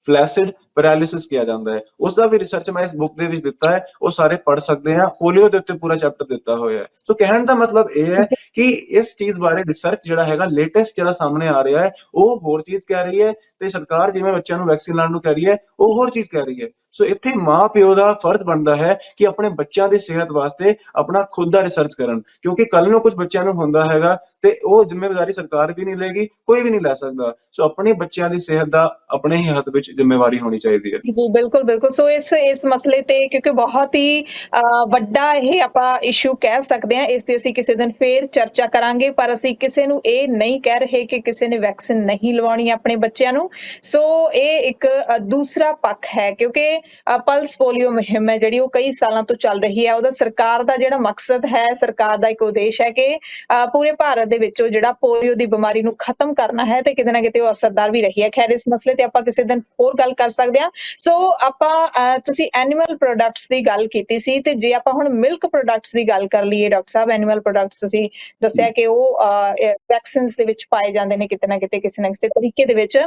ਫਲੈਸਿਡ ਪੈਰਾਲਿਸਿਸ ਕਿਹਾ ਜਾਂਦਾ ਹੈ। ਉਸ ਦਾ ਵੀ ਰਿਸਰਚ ਮੈਂ ਇਸ ਬੁੱਕ ਦੇ ਵਿੱਚ ਦਿੱਤਾ ਹੈ, ਉਹ ਸਾਰੇ ਪੜ੍ਹ ਸਕਦੇ ਆ। ਪੋਲੀਓ ਦੇ ਉੱਤੇ ਪੂਰਾ ਚੈਪਟਰ ਦਿੱਤਾ ਹੋਇਆ ਹੈ। ਸੋ ਕਹਿਣ ਦਾ ਮਤਲਬ ਇਹ ਹੈ ਕਿ ਇਸ ਚੀਜ਼ ਬਾਰੇ ਰਿਸਰਚ ਜਿਹੜਾ ਹੈਗਾ ਲੇਟੈਸਟ ਜਿਹੜਾ ਸਾਹਮਣੇ ਆ ਰਿਹਾ ਹੈ, ਉਹ ਹੋਰ ਚੀਜ਼ ਕਹਿ ਰਹੀ ਹੈ, ਤੇ ਸਰਕਾਰ ਜਿਵੇਂ ਬੱਚਿਆਂ ਨੂੰ ਵੈਕਸੀਨ ਲਾਉਣ ਨੂੰ ਕਹਿ ਰਹੀ ਹੈ, ਉਹ ਹੋਰ ਚੀਜ਼ ਕਹਿ ਰਹੀ ਹੈ। ਸੋ ਇੱਥੇ ਮਾਂ ਪਿਓ ਦਾ ਫਰਜ਼ ਬਣਦਾ ਹੈ ਕਿ ਆਪਣੇ ਬੱਚਿਆਂ ਦੀ ਸਿਹਤ ਵਾਸਤੇ ਆਪਣਾ ਖੁਦ ਦਾ ਰਿਸਰਚ ਕਰਨ, ਕਿਉਂਕਿ ਕੱਲ ਨੂੰ ਕੁਝ ਬੱਚਿਆਂ ਨੂੰ ਹੁੰਦਾ ਹੈਗਾ ਤੇ ਉਹ ਜ਼ਿੰਮੇਵਾਰੀ ਸਰਕਾਰ ਵੀ ਨਹੀਂ ਲਏਗੀ, ਕੋਈ ਵੀ ਨਹੀਂ ਲੈ ਸਕਦਾ। ਸੋ ਆਪਣੇ ਬੱਚਿਆਂ ਦੀ ਸਿਹਤ ਦਾ ਆਪਣੇ ਹੀ ਹੱਥ ਵਿੱਚ ਜ਼ਿੰਮੇਵਾਰੀ ਹੋਣੀ ਚਾਹੀਦੀ ਹੈ। ਜੀ, ਬਿਲਕੁਲ, ਬਿਲकुल। ਸੋ ਇਸ ਮਸਲੇ ਤੇ, ਕਿਉਂਕਿ ਬਹੁਤ ਹੀ ਵੱਡਾ ਇਹ ਆਪਾਂ ਇਸ਼ੂ ਕਹਿ ਸਕਦੇ ਹਾਂ, ਇਸ ਤੇ ਅਸੀਂ ਕਿਸੇ ਦਿਨ ਫੇਰ ਚਰਚਾ ਕਰਾਂਗੇ। ਪਰ ਅਸੀਂ ਕਿਸੇ ਨੂੰ ਇਹ ਨਹੀਂ ਕਹਿ ਰਹੇ ਕਿ ਕਿਸੇ ਨੇ ਵੈਕਸੀਨ ਨਹੀਂ ਲਵਾਉਣੀ ਆਪਣੇ ਬੱਚਿਆਂ ਨੂੰ। ਸੋ ਇਹ ਇੱਕ ਦੂਸਰਾ ਪੱਖ ਹੈ, ਕਿਉਂਕਿ ਪਲਸ ਪੋਲੀਓ ਮੁਹਿੰਮ ਹੈ ਜਿਹੜੀ ਉਹ ਕਈ ਸਾਲਾਂ ਤੋਂ ਚੱਲ ਰਹੀ ਹੈ। ਉਹਦਾ ਸਰਕਾਰ ਦਾ ਜਿਹੜਾ ਮਕਸਦ ਹੈ, ਸਰਕਾਰ ਦਾ ਇੱਕ ਉਦੇਸ਼ ਹੈ ਕਿ ਪੂਰੇ ਭਾਰਤ ਦੇ ਵਿੱਚੋਂ ਜਿਹੜਾ ਪੋਲੀਓ ਦੀ ਬਿਮਾਰੀ ਨੂੰ ਖਤਮ ਕਰਨਾ ਹੈ, ਤੇ ਕਿਤੇ ਨਾ ਕਿਤੇ ਉਹ ਅਸਰਦਾਰ ਵੀ ਰਹੀ ਹੈ। ਖੈਰ, ਇਸ ਮਸਲੇ ਤੇ ਆਪਾਂ ਕਿਸੇ ਦਿਨ ਹੋਰ ਗੱਲ ਕਰ ਸਕਦੇ ਹਾਂ। ਸੋ ਆਪਾਂ ਤੁਸੀਂ ਐਨੀਮਲ ਪ੍ਰੋਡਕਟਸ ਦੀ ਗੱਲ ਕੀਤੀ ਸੀ, ਤੇ ਜੇ ਆਪਾਂ ਹੁਣ ਮਿਲਕ ਪ੍ਰੋਡਕਟਸ ਦੀ ਗੱਲ ਕਰ ਲਈਏ, ਡਾਕਟਰ ਸਾਹਿਬ, ਐਨੀਮਲ ਪ੍ਰੋਡਕਟਸ ਤੁਸੀਂ ਦੱਸਿਆ ਕਿ ਉਹ ਵੈਕਸੀਨਸ ਦੇ ਵਿੱਚ ਪਾਏ ਜਾਂਦੇ ਨੇ ਕਿਤੇ ਨਾ ਕਿਤੇ, ਕਿਸੇ ਨਾ ਕਿਸੇ ਤਰੀਕੇ ਦੇ ਵਿੱਚ।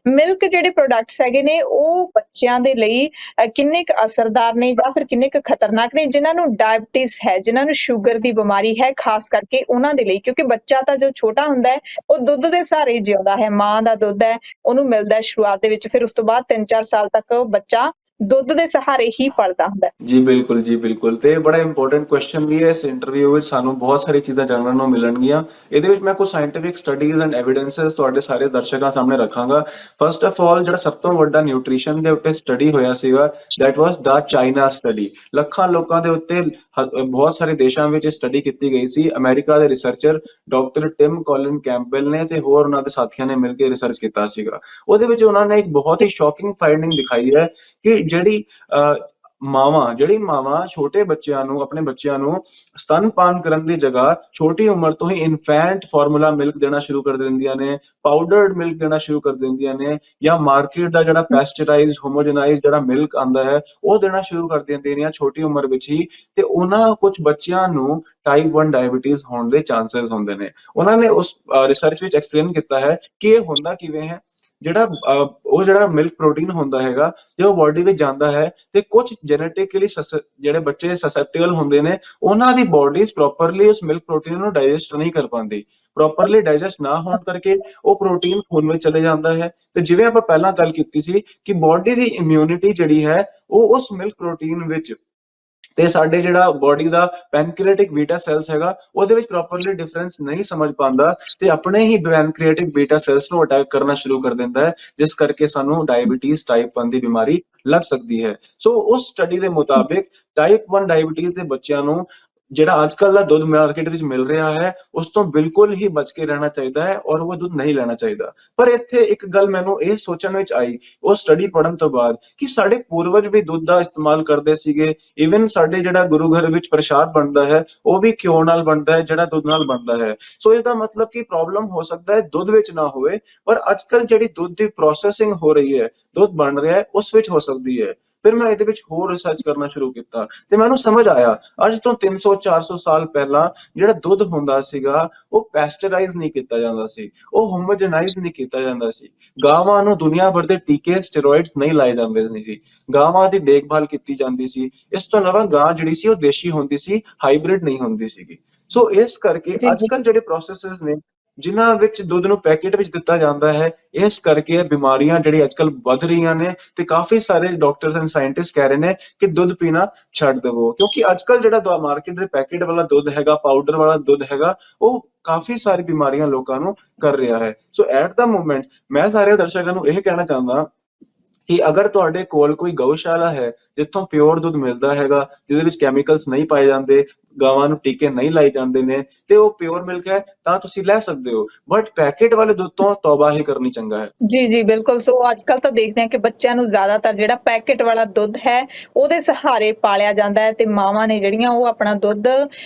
ਮਿਲਕ ਜਿਹੜੇ ਪ੍ਰੋਡਕਟਸ ਹੈਗੇ ਨੇ ਉਹ ਬੱਚਿਆਂ ਦੇ ਲਈ ਕਿੰਨੇ ਕੁ ਅਸਰਦਾਰ ਨੇ ਜਾਂ ਫਿਰ ਕਿੰਨੇ ਕੁ ਖਤਰਨਾਕ ਨੇ, ਜਿਨ੍ਹਾਂ ਨੂੰ ਡਾਇਬਟੀਜ਼ ਹੈ, ਜਿਨ੍ਹਾਂ ਨੂੰ ਸ਼ੂਗਰ ਦੀ ਬਿਮਾਰੀ ਹੈ, ਖਾਸ ਕਰਕੇ ਉਹਨਾਂ ਦੇ ਲਈ? ਕਿਉਂਕਿ ਬੱਚਾ ਤਾਂ ਜੋ ਛੋਟਾ ਹੁੰਦਾ ਹੈ ਉਹ ਦੁੱਧ ਦੇ ਸਹਾਰੇ ਹੀ ਜਿਉਂਦਾ ਹੈ, ਮਾਂ ਦਾ ਦੁੱਧ ਹੈ ਉਹਨੂੰ ਮਿਲਦਾ ਹੈ ਸ਼ੁਰੂਆਤ ਦੇ ਵਿੱਚ, ਫਿਰ ਉਸ ਤੋਂ ਬਾਅਦ 3-4 ਸਾਲ ਤੱਕ ਬੱਚਾ ਦੁੱਧ ਦੇ ਸਹਾਰੇ ਹੀ ਪਲਦਾ ਹੁੰਦਾ ਹੈ। ਜੀ ਬਿਲਕੁਲ, ਜੀ ਬਿਲਕੁਲ। ਤੇ ਬੜਾ ਇੰਪੋਰਟੈਂਟ ਕੁਐਸਚਨ ਵੀ ਹੈ। ਇਸ ਇੰਟਰਵਿਊ ਵਿੱਚ ਸਾਨੂੰ ਬਹੁਤ ਸਾਰੀ ਚੀਜ਼ਾਂ ਜਾਣਨ ਨੂੰ ਮਿਲਣਗੀਆਂ। ਇਹਦੇ ਵਿੱਚ ਮੈਂ ਕੁਝ ਸਾਇੰਟਿਫਿਕ ਸਟੱਡੀਜ਼ ਐਂਡ ਐਵੀਡੈਂਸਸ ਤੁਹਾਡੇ ਸਾਰੇ ਦਰਸ਼ਕਾਂ ਸਾਹਮਣੇ ਰੱਖਾਂਗਾ। ਫਸਟ ਆਫ ਆਲ, ਜਿਹੜਾ ਸਭ ਤੋਂ ਵੱਡਾ ਨਿਊਟ੍ਰੀਸ਼ਨ ਦੇ ਉੱਤੇ ਸਟੱਡੀ ਹੋਇਆ ਸੀਗਾ, that was the China study. ਲੱਖਾਂ ਲੋਕਾਂ ਦੇ ਉੱਤੇ ਬਹੁਤ ਸਾਰੇ ਦੇਸ਼ਾਂ ਵਿੱਚ ਸਟੱਡੀ ਕੀਤੀ ਗਈ ਸੀ। ਅਮਰੀਕਾ ਦੇ researcher doctor Tim Colin Campbell ਨੇ ਤੇ ਹੋਰ ਉਹਨਾਂ ਦੇ ਸਾਥੀਆਂ ਨੇ ਮਿਲ ਕੇ ਰਿਸਰਚ ਕੀਤਾ ਸੀਗਾ। ਉਹਦੇ ਵਿੱਚ ਉਹਨਾਂ ਨੇ ਇੱਕ ਬਹੁਤ ਹੀ ਸ਼ੌਕਿੰਗ ਫਾਈਂਡਿੰਗ ਦਿਖਾਈ ਹੈ ਕਿ ਜਿਹੜੀ ਮਾਵਾਂ ਛੋਟੇ ਬੱਚਿਆਂ ਨੂੰ, ਆਪਣੇ ਬੱਚਿਆਂ ਨੂੰ ਸਤਨਪਾਨ ਕਰਨ ਦੀ ਜਗ੍ਹਾ ਛੋਟੀ ਉਮਰ ਤੋਂ ਹੀ ਇਨਫੈਂਟ ਫਾਰਮੂਲਾ ਮਿਲਕ ਦੇਣਾ ਸ਼ੁਰੂ ਕਰ ਦਿੰਦੀਆਂ ਨੇ, ਪਾਊਡਰਡ ਮਿਲਕ ਦੇਣਾ ਸ਼ੁਰੂ ਕਰ ਦਿੰਦੀਆਂ ਨੇ, ਜਾਂ ਮਾਰਕੀਟ ਦਾ ਜਿਹੜਾ ਪੈਸਚਰਾਈਜ਼ਡ, ਹੋਮੋਜਨਾਈਜ਼ਡ ਜਿਹੜਾ ਮਿਲਕ ਆਂਦਾ ਹੈ ਉਹ ਦੇਣਾ ਸ਼ੁਰੂ ਕਰ ਦਿੰਦੀਆਂ ਨੇ ਛੋਟੀ ਉਮਰ ਵਿੱਚ ਹੀ। ਤੇ ਉਹਨਾਂ ਕੁਝ ਬੱਚਿਆਂ ਨੂੰ ਟਾਈਪ 1 ਡਾਇਬੀਟੀਜ਼ ਹੋਣ ਦੇ ਚਾਂਸਸ ਹੁੰਦੇ ਨੇ। ਉਹਨਾਂ ਨੇ ਉਸ ਰਿਸਰਚ ਵਿੱਚ ਐਕਸਪਲੇਨ ਕੀਤਾ ਹੈ ਕਿ ਇਹ ਹੁੰਦਾ ਕਿਵੇਂ ਹੈ। ਜਿਹੜਾ ਮਿਲਕ ਪ੍ਰੋਟੀਨ ਹੁੰਦਾ ਹੈਗਾ, ਜੇ ਉਹ ਬਾਡੀ ਵਿੱਚ ਜਾਂਦਾ ਹੈ ਤੇ ਕੁਝ ਜੈਨੇਟਿਕਲੀ ਜਿਹੜੇ ਬੱਚੇ ਸਸੈਪਟੇਬਲ ਹੁੰਦੇ ਨੇ, ਉਹਨਾਂ ਦੀ ਬਾਡੀਜ਼ ਪ੍ਰੋਪਰਲੀ ਉਸ ਮਿਲਕ ਪ੍ਰੋਟੀਨ ਨੂੰ ਡਾਈਜੈਸਟ ਨਹੀਂ ਕਰ ਪਾਉਂਦੀ। ਪ੍ਰੋਪਰਲੀ ਡਾਈਜੈਸਟ ਨਾ ਹੋਣ ਕਰਕੇ ਉਹ ਪ੍ਰੋਟੀਨ ਖੂਨ ਵਿੱਚ ਚਲੇ ਜਾਂਦਾ ਹੈ। ਤੇ ਜਿਵੇਂ ਆਪਾਂ ਪਹਿਲਾਂ ਗੱਲ ਕੀਤੀ ਸੀ ਕਿ ਬਾਡੀ ਦੀ ਇਮਿਊਨਿਟੀ ਜਿਹੜੀ ਹੈ ਉਹ ਉਸ ਮਿਲਕ ਪ੍ਰੋਟੀਨ ਵਿੱਚ, ਤੇ ਸਾਡੇ ਜਿਹੜਾ ਬਾਡੀ ਦਾ ਪੈਨਕ੍ਰੀਏਟਿਕ ਬੀਟਾ ਸੈਲਸ ਹੈਗਾ ਉਹਦੇ ਵਿੱਚ ਪ੍ਰੋਪਰਲੀ ਡਿਫਰੈਂਸ ਨਹੀਂ ਸਮਝ ਪਾਉਂਦਾ, ਤੇ ਆਪਣੇ ਹੀ ਪੈਨਕ੍ਰੀਏਟਿਕ ਬੀਟਾ ਸੈਲਸ ਨੂੰ ਅਟੈਕ ਕਰਨਾ ਸ਼ੁਰੂ ਕਰ ਦਿੰਦਾ ਹੈ, ਜਿਸ ਕਰਕੇ ਸਾਨੂੰ ਡਾਇਬੀਟੀਜ਼ ਟਾਈਪ 1 ਦੀ ਬਿਮਾਰੀ ਲੱਗ ਸਕਦੀ ਹੈ। ਸੋ ਉਸ ਸਟੱਡੀ ਦੇ ਮੁਤਾਬਿਕ ਟਾਈਪ 1 ਡਾਇਬੀਟੀਜ਼ ਦੇ ਬੱਚਿਆਂ ਨੂੰ ਜਿਹੜਾ ਅੱਜ ਕੱਲ ਦਾ ਦੁੱਧ ਮਾਰਕੀਟ ਵਿੱਚ ਮਿਲ ਰਿਹਾ ਹੈ ਉਸ ਤੋਂ ਬਿਲਕੁਲ ਹੀ ਬਚ ਕੇ ਰਹਿਣਾ ਚਾਹੀਦਾ ਹੈ, ਔਰ ਉਹ ਦੁੱਧ ਨਹੀਂ ਲੈਣਾ ਚਾਹੀਦਾ। ਪਰ ਇੱਥੇ ਇੱਕ ਗੱਲ ਮੈਨੂੰ ਇਹ ਸੋਚਣ ਵਿੱਚ ਆਈ ਉਹ ਸਟੱਡੀ ਪੜ੍ਹਨ ਤੋਂ ਬਾਅਦ, ਕਿ ਸਾਡੇ ਪੂਰਵਜ ਵੀ ਦੁੱਧ ਦਾ ਇਸਤੇਮਾਲ ਕਰਦੇ ਸੀਗੇ। ਇਵਨ ਸਾਡੇ ਜਿਹੜਾ ਗੁਰੂ ਘਰ ਵਿੱਚ ਪ੍ਰਸ਼ਾਦ ਬਣਦਾ ਹੈ ਉਹ ਵੀ ਘਿਓ ਨਾਲ ਬਣਦਾ ਹੈ, ਜਿਹੜਾ ਦੁੱਧ ਨਾਲ ਬਣਦਾ ਹੈ। ਸੋ ਇਹਦਾ ਮਤਲਬ ਕਿ ਪ੍ਰੋਬਲਮ ਹੋ ਸਕਦਾ ਹੈ ਦੁੱਧ ਵਿੱਚ ਨਾ ਹੋਵੇ, ਪਰ ਅੱਜ ਕੱਲ ਜਿਹੜੀ ਦੁੱਧ ਦੀ ਪ੍ਰੋਸੈਸਿੰਗ ਹੋ ਰਹੀ ਹੈ, ਦੁੱਧ ਬਣ ਰਿਹਾ ਹੈ, ਉਸ ਵਿੱਚ ਹੋ ਸਕਦੀ ਹੈ। ਫਿਰ ਮੈਂ ਇਹਦੇ ਵਿੱਚ ਹੋਰ ਰਿਸਰਚ ਕਰਨਾ ਸ਼ੁਰੂ ਕੀਤਾ ਤੇ ਮੈਨੂੰ ਸਮਝ ਆਇਆ ਅੱਜ ਤੋਂ 300-400 ਸਾਲ ਪਹਿਲਾਂ ਜਿਹੜਾ ਦੁੱਧ ਹੁੰਦਾ ਸੀਗਾ ਉਹ ਪੈਸਚਰਾਈਜ਼ ਨਹੀਂ ਕੀਤਾ ਜਾਂਦਾ ਸੀ, ਉਹ ਹੋਮੋਜਨਾਈਜ਼ ਨਹੀਂ ਕੀਤਾ ਜਾਂਦਾ ਸੀ। ਗਾਵਾਂ ਨੂੰ ਦੁਨੀਆ ਭਰ ਦੇ ਟੀਕੇ ਸਟੀਰੋਇਡਸ ਨਹੀਂ ਲਾਏ ਜਾਂਦੇ ਨਹੀਂ ਸੀ, ਗਾਵਾਂ ਦੀ ਦੇਖਭਾਲ ਕੀਤੀ ਜਾਂਦੀ ਸੀ। ਇਸ ਤੋਂ ਇਲਾਵਾ ਗਾਂ ਜਿਹੜੀ ਸੀ ਉਹ ਦੇਸ਼ੀ ਹੁੰਦੀ ਸੀ, ਹਾਈਬ੍ਰਿਡ ਨਹੀਂ ਹੁੰਦੀ ਸੀਗੀ। ਸੋ ਇਸ ਕਰਕੇ ਜੀ ਅੱਜ ਜੀ ਕੱਲ੍ਹ ਜਿਹੜੇ ਪ੍ਰੋਸੈਸਸ ਨੇ ਜਿਨ੍ਹਾਂ ਵਿੱਚ ਦੁੱਧ ਨੂੰ ਪੈਕੇਟ ਵਿੱਚ ਦਿੱਤਾ ਜਾਂਦਾ ਹੈ, ਇਸ ਕਰਕੇ ਇਹ ਬਿਮਾਰੀਆਂ ਜਿਹੜੀ ਅੱਜ ਕੱਲ੍ਹ ਵੱਧ ਰਹੀਆਂ ਨੇ ਤੇ ਕਾਫੀ ਸਾਰੇ ਡਾਕਟਰਸ ਐਂਡ ਸਾਇੰਟਿਸਟ ਕਹਿ ਰਹੇ ਨੇ ਕਿ ਦੁੱਧ ਪੀਣਾ ਛੱਡ ਦੇਵੋ, ਕਿਉਂਕਿ ਅੱਜ ਕੱਲ੍ਹ ਜਿਹੜਾ ਮਾਰਕੀਟ ਦੇ ਪੈਕੇਟ ਵਾਲਾ ਦੁੱਧ ਹੈਗਾ, ਪਾਊਡਰ ਵਾਲਾ ਦੁੱਧ ਹੈਗਾ, ਉਹ ਕਾਫੀ ਸਾਰੀ ਬਿਮਾਰੀਆਂ ਲੋਕਾਂ ਨੂੰ ਕਰ ਰਿਹਾ ਹੈ। ਸੋ ਐਟ ਦਾ ਮੋਮੈਂਟ ਮੈਂ ਸਾਰੇ ਦਰਸ਼ਕਾਂ ਨੂੰ ਇਹ ਕਹਿਣਾ ਚਾਹੁੰਦਾ ਕਿ ਅਗਰ ਤੁਹਾਡੇ ਕੋਲ ਕੋਈ ਗਊਸ਼ਾਲਾ ਹੈ ਜਿੱਥੋਂ ਪਿਓਰ ਦੁੱਧ ਮਿਲਦਾ ਹੈਗਾ, ਜਿਹਦੇ ਵਿੱਚ ਕੈਮੀਕਲਸ ਨਹੀਂ ਪਾਏ ਜਾਂਦੇ, ਗਾਵਾਂ ਨੂੰ ਟੀਕੇ ਨਹੀਂ ਲਾਏ ਜਾਂਦੇ ਨੇ ਤੇ ਉਹ ਪਿਓਰ ਮਿਲਕ ਹੈ ਤਾਂ ਤੁਸੀਂ ਲੈ ਸਕਦੇ ਹੋ, ਬਟ ਪੈਕੇਟ ਵਾਲੇ ਦੁੱਧ ਤੋਂ ਤੌਬਾ ਹੀ ਕਰਨੀ ਚੰਗਾ ਹੈ। ਜੀ ਜੀ ਬਿਲਕੁਲ। ਸੋ ਅੱਜ ਕੱਲ ਤਾਂ ਦੇਖਦੇ ਹਾਂ ਕਿ ਬੱਚਿਆਂ ਨੂੰ ਜ਼ਿਆਦਾਤਰ ਜਿਹੜਾ ਪੈਕੇਟ ਵਾਲਾ ਦੁੱਧ ਹੈ ਉਹਦੇ ਸਹਾਰੇ ਪਾਲਿਆ ਜਾਂਦਾ ਹੈ ਤੇ ਮਾਵਾਂ ਨੇ ਜਿਹੜੀਆਂ ਉਹ ਆਪਣਾ ਦੁੱਧ